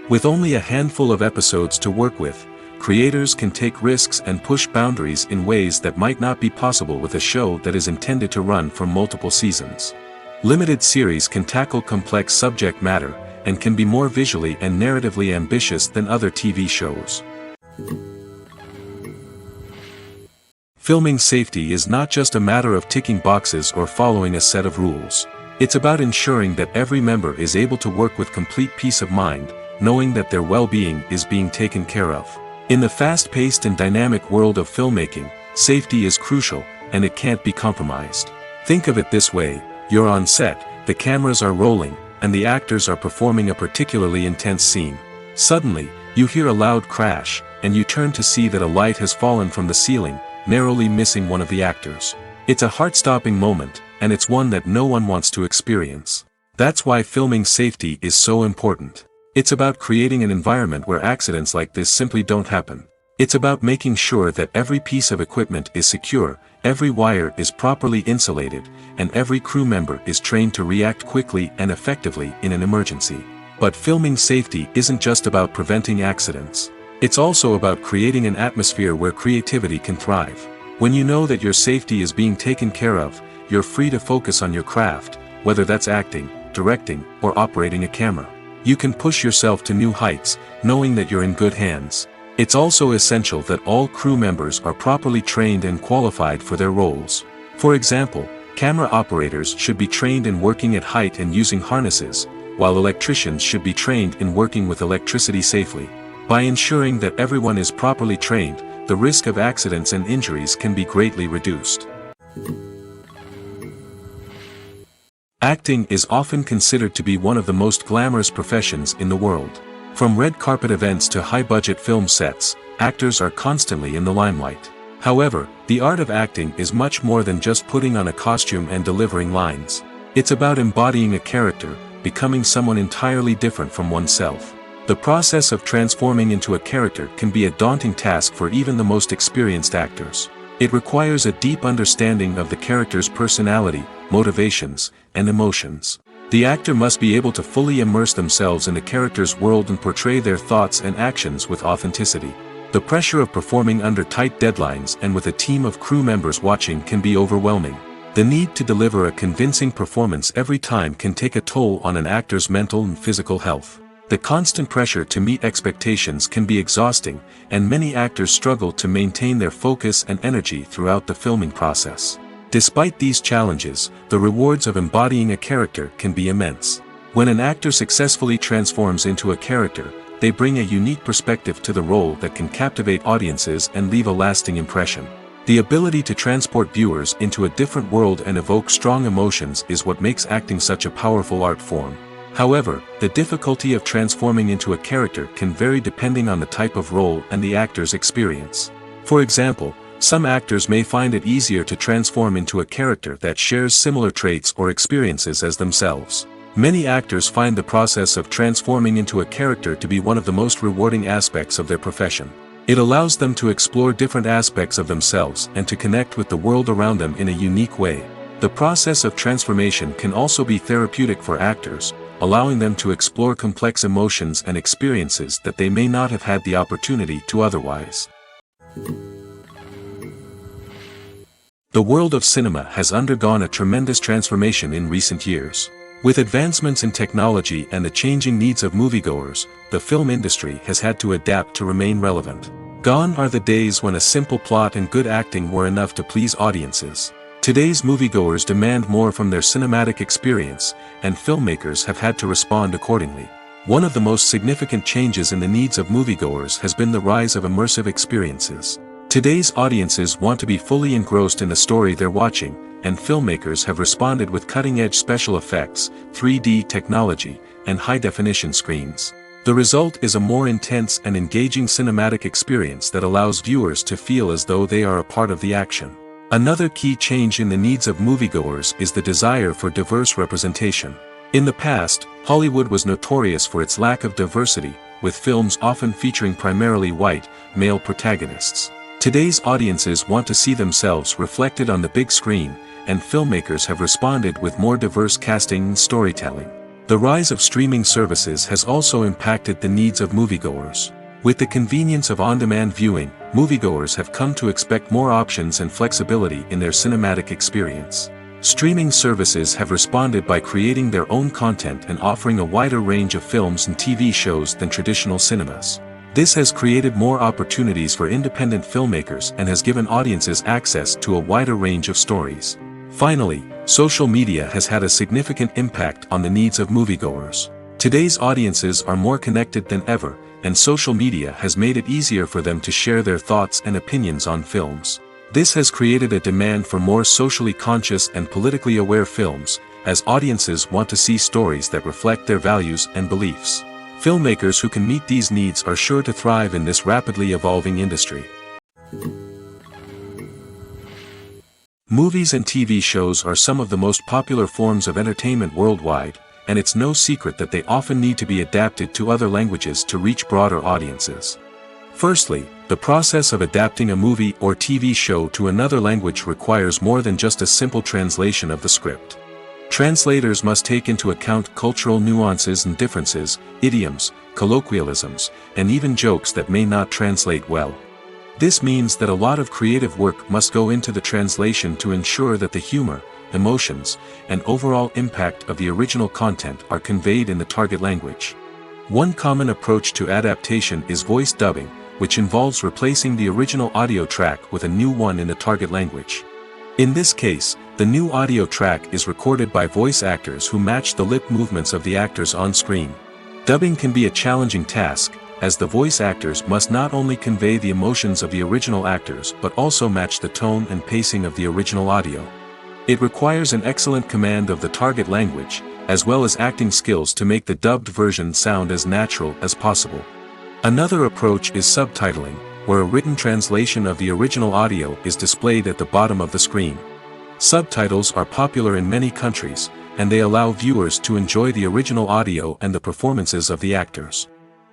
With only a handful of episodes to work with, creators can take risks and push boundaries in ways that might not be possible with a show that is intended to run for multiple seasons. Limited series can tackle complex subject matter, and can be more visually and narratively ambitious than other TV shows. Filming safety is not just a matter of ticking boxes or following a set of rules. It's about ensuring that every member is able to work with complete peace of mind, knowing that their well-being is being taken care of. In the fast-paced and dynamic world of filmmaking, safety is crucial, and it can't be compromised. Think of it this way: you're on set, the cameras are rolling, and the actors are performing a particularly intense scene. Suddenly, you hear a loud crash, and you turn to see that a light has fallen from the ceiling, narrowly missing one of the actors. It's a heart-stopping moment, and it's one that no one wants to experience. That's why filming safety is so important. It's about creating an environment where accidents like this simply don't happen. It's about making sure that every piece of equipment is secure, every wire is properly insulated, and every crew member is trained to react quickly and effectively in an emergency. But filming safety isn't just about preventing accidents. It's also about creating an atmosphere where creativity can thrive. When you know that your safety is being taken care of, you're free to focus on your craft, whether that's acting, directing, or operating a camera. You can push yourself to new heights, knowing that you're in good hands. It's also essential that all crew members are properly trained and qualified for their roles. For example, camera operators should be trained in working at height and using harnesses, while electricians should be trained in working with electricity safely. By ensuring that everyone is properly trained, the risk of accidents and injuries can be greatly reduced. Acting is often considered to be one of the most glamorous professions in the world. From red carpet events to high-budget film sets, actors are constantly in the limelight. However, the art of acting is much more than just putting on a costume and delivering lines. It's about embodying a character, becoming someone entirely different from oneself. The process of transforming into a character can be a daunting task for even the most experienced actors. It requires a deep understanding of the character's personality, motivations, and emotions. The actor must be able to fully immerse themselves in the character's world and portray their thoughts and actions with authenticity. The pressure of performing under tight deadlines and with a team of crew members watching can be overwhelming. The need to deliver a convincing performance every time can take a toll on an actor's mental and physical health. The constant pressure to meet expectations can be exhausting, and many actors struggle to maintain their focus and energy throughout the filming process. Despite these challenges, the rewards of embodying a character can be immense. When an actor successfully transforms into a character, they bring a unique perspective to the role that can captivate audiences and leave a lasting impression. The ability to transport viewers into a different world and evoke strong emotions is what makes acting such a powerful art form. However, the difficulty of transforming into a character can vary depending on the type of role and the actor's experience. For example, some actors may find it easier to transform into a character that shares similar traits or experiences as themselves. Many actors find the process of transforming into a character to be one of the most rewarding aspects of their profession. It allows them to explore different aspects of themselves and to connect with the world around them in a unique way. The process of transformation can also be therapeutic for actors, allowing them to explore complex emotions and experiences that they may not have had the opportunity to otherwise. The world of cinema has undergone a tremendous transformation in recent years. With advancements in technology and the changing needs of moviegoers, the film industry has had to adapt to remain relevant. Gone are the days when a simple plot and good acting were enough to please audiences. Today's moviegoers demand more from their cinematic experience, and filmmakers have had to respond accordingly. One of the most significant changes in the needs of moviegoers has been the rise of immersive experiences. Today's audiences want to be fully engrossed in the story they're watching, and filmmakers have responded with cutting-edge special effects, 3D technology, and high-definition screens. The result is a more intense and engaging cinematic experience that allows viewers to feel as though they are a part of the action. Another key change in the needs of moviegoers is the desire for diverse representation. In the past, Hollywood was notorious for its lack of diversity, with films often featuring primarily white, male protagonists. Today's audiences want to see themselves reflected on the big screen, and filmmakers have responded with more diverse casting and storytelling. The rise of streaming services has also impacted the needs of moviegoers. With the convenience of on-demand viewing, moviegoers have come to expect more options and flexibility in their cinematic experience. Streaming services have responded by creating their own content and offering a wider range of films and TV shows than traditional cinemas. This has created more opportunities for independent filmmakers and has given audiences access to a wider range of stories. Finally, social media has had a significant impact on the needs of moviegoers. Today's audiences are more connected than ever, and social media has made it easier for them to share their thoughts and opinions on films. This has created a demand for more socially conscious and politically aware films, as audiences want to see stories that reflect their values and beliefs. Filmmakers who can meet these needs are sure to thrive in this rapidly evolving industry. Movies and TV shows are some of the most popular forms of entertainment worldwide, and it's no secret that they often need to be adapted to other languages to reach broader audiences. Firstly, the process of adapting a movie or TV show to another language requires more than just a simple translation of the script. Translators must take into account cultural nuances and differences, idioms, colloquialisms, and even jokes that may not translate well. This means that a lot of creative work must go into the translation to ensure that the humor, emotions, and overall impact of the original content are conveyed in the target language. One common approach to adaptation is voice dubbing, which involves replacing the original audio track with a new one in the target language. In this case, the new audio track is recorded by voice actors who match the lip movements of the actors on screen. Dubbing can be a challenging task, as the voice actors must not only convey the emotions of the original actors but also match the tone and pacing of the original audio. It requires an excellent command of the target language, as well as acting skills to make the dubbed version sound as natural as possible. Another approach is subtitling, where a written translation of the original audio is displayed at the bottom of the screen. Subtitles are popular in many countries, and they allow viewers to enjoy the original audio and the performances of the actors.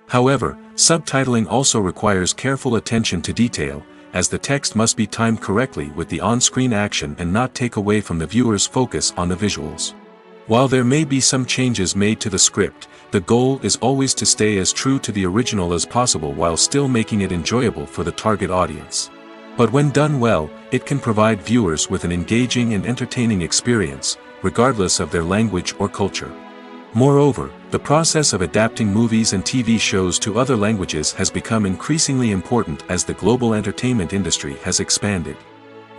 However, subtitling also requires careful attention to detail, as the text must be timed correctly with the on-screen action and not take away from the viewer's focus on the visuals. While there may be some changes made to the script, the goal is always to stay as true to the original as possible while still making it enjoyable for the target audience. But when done well, it can provide viewers with an engaging and entertaining experience, regardless of their language or culture. Moreover, the process of adapting movies and TV shows to other languages has become increasingly important as the global entertainment industry has expanded.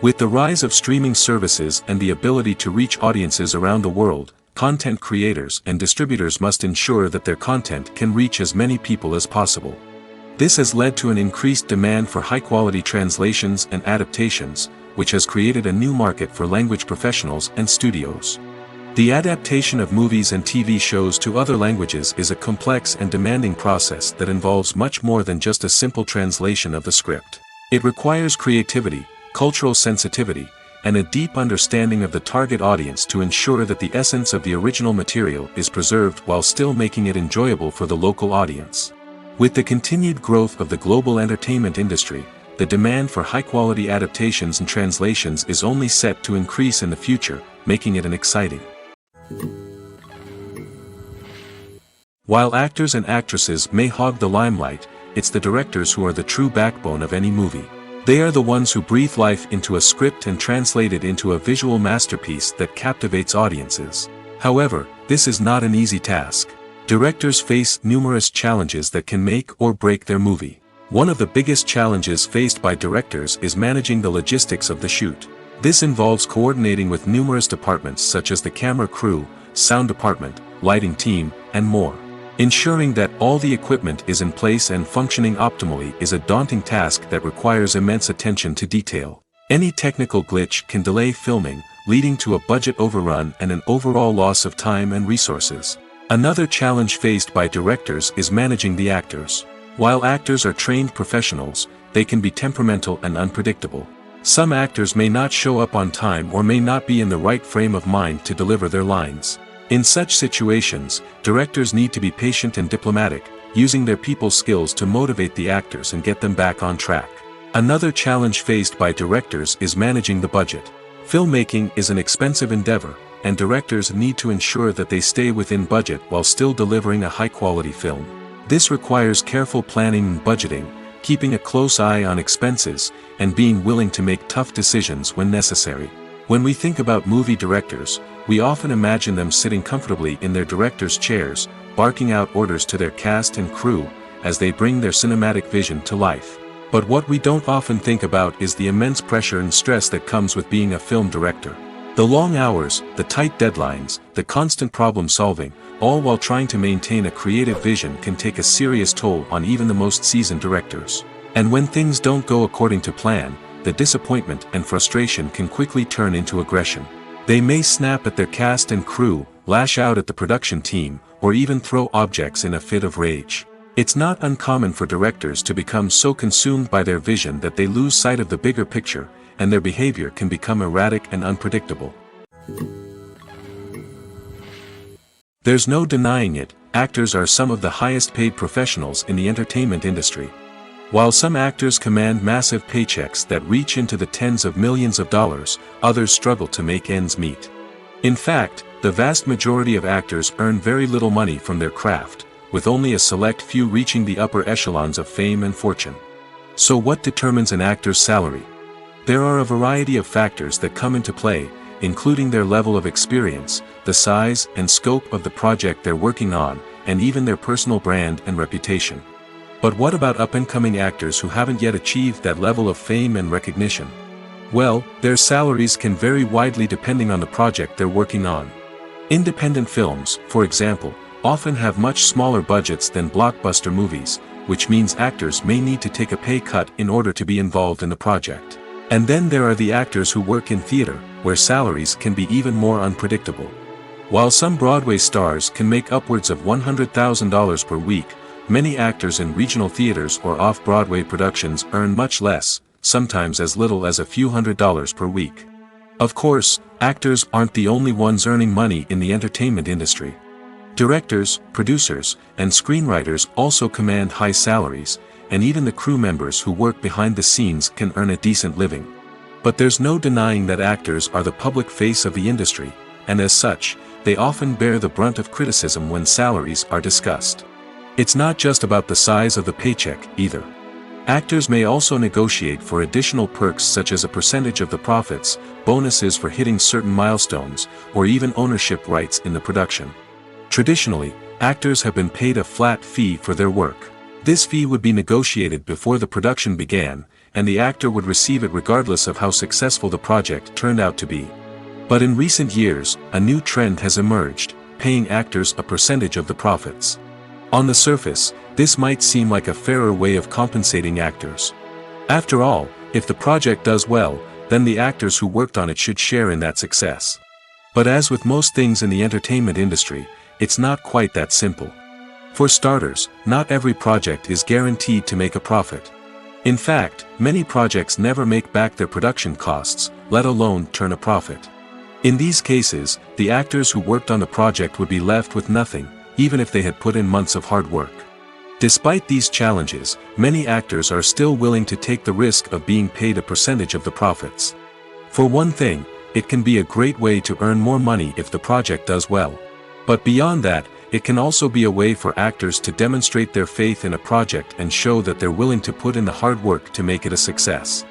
With the rise of streaming services and the ability to reach audiences around the world, content creators and distributors must ensure that their content can reach as many people as possible. This has led to an increased demand for high-quality translations and adaptations, which has created a new market for language professionals and studios. The adaptation of movies and TV shows to other languages is a complex and demanding process that involves much more than just a simple translation of the script. It requires creativity, cultural sensitivity, and a deep understanding of the target audience to ensure that the essence of the original material is preserved while still making it enjoyable for the local audience. With the continued growth of the global entertainment industry, the demand for high-quality adaptations and translations is only set to increase in the future, making it an exciting. While actors and actresses may hog the limelight, it's the directors who are the true backbone of any movie. They are the ones who breathe life into a script and translate it into a visual masterpiece that captivates audiences. However, this is not an easy task. Directors face numerous challenges that can make or break their movie. One of the biggest challenges faced by directors is managing the logistics of the shoot. This involves coordinating with numerous departments such as the camera crew, sound department, lighting team, and more. Ensuring that all the equipment is in place and functioning optimally is a daunting task that requires immense attention to detail. Any technical glitch can delay filming, leading to a budget overrun and an overall loss of time and resources. Another challenge faced by directors is managing the actors. While actors are trained professionals, they can be temperamental and unpredictable. Some actors may not show up on time or may not be in the right frame of mind to deliver their lines. In such situations, directors need to be patient and diplomatic, using their people skills to motivate the actors and get them back on track. Another challenge faced by directors is managing the budget. Filmmaking is an expensive endeavor, and directors need to ensure that they stay within budget while still delivering a high-quality film. This requires careful planning and budgeting, keeping a close eye on expenses, and being willing to make tough decisions when necessary. When we think about movie directors, we often imagine them sitting comfortably in their director's chairs, barking out orders to their cast and crew, as they bring their cinematic vision to life. But what we don't often think about is the immense pressure and stress that comes with being a film director. The long hours, the tight deadlines, the constant problem solving, all while trying to maintain a creative vision can take a serious toll on even the most seasoned directors. And when things don't go according to plan, the disappointment and frustration can quickly turn into aggression. They may snap at their cast and crew, lash out at the production team, or even throw objects in a fit of rage. It's not uncommon for directors to become so consumed by their vision that they lose sight of the bigger picture, and their behavior can become erratic and unpredictable. There's no denying it, actors are some of the highest paid professionals in the entertainment industry. While some actors command massive paychecks that reach into the tens of millions of dollars, others struggle to make ends meet. In fact, the vast majority of actors earn very little money from their craft, with only a select few reaching the upper echelons of fame and fortune. So what determines an actor's salary? There are a variety of factors that come into play, including their level of experience, the size and scope of the project they're working on, and even their personal brand and reputation. But what about up-and-coming actors who haven't yet achieved that level of fame and recognition? Well, their salaries can vary widely depending on the project they're working on. Independent films, for example, often have much smaller budgets than blockbuster movies, which means actors may need to take a pay cut in order to be involved in the project. And then there are the actors who work in theater, where salaries can be even more unpredictable. While some Broadway stars can make upwards of $100,000 per week, many actors in regional theaters or off-Broadway productions earn much less, sometimes as little as a few $100s per week. Of course, actors aren't the only ones earning money in the entertainment industry. Directors, producers, and screenwriters also command high salaries, and even the crew members who work behind the scenes can earn a decent living. But there's no denying that actors are the public face of the industry, and as such, they often bear the brunt of criticism when salaries are discussed. It's not just about the size of the paycheck, either. Actors may also negotiate for additional perks such as a percentage of the profits, bonuses for hitting certain milestones, or even ownership rights in the production. Traditionally, actors have been paid a flat fee for their work. This fee would be negotiated before the production began, and the actor would receive it regardless of how successful the project turned out to be. But in recent years, a new trend has emerged, paying actors a percentage of the profits. On the surface, this might seem like a fairer way of compensating actors. After all, if the project does well, then the actors who worked on it should share in that success. But as with most things in the entertainment industry, it's not quite that simple. For starters, not every project is guaranteed to make a profit. In fact, many projects never make back their production costs, let alone turn a profit. In these cases, the actors who worked on the project would be left with nothing, even if they had put in months of hard work. Despite these challenges, many actors are still willing to take the risk of being paid a percentage of the profits. For one thing, it can be a great way to earn more money if the project does well. But beyond that, it can also be a way for actors to demonstrate their faith in a project and show that they're willing to put in the hard work to make it a success.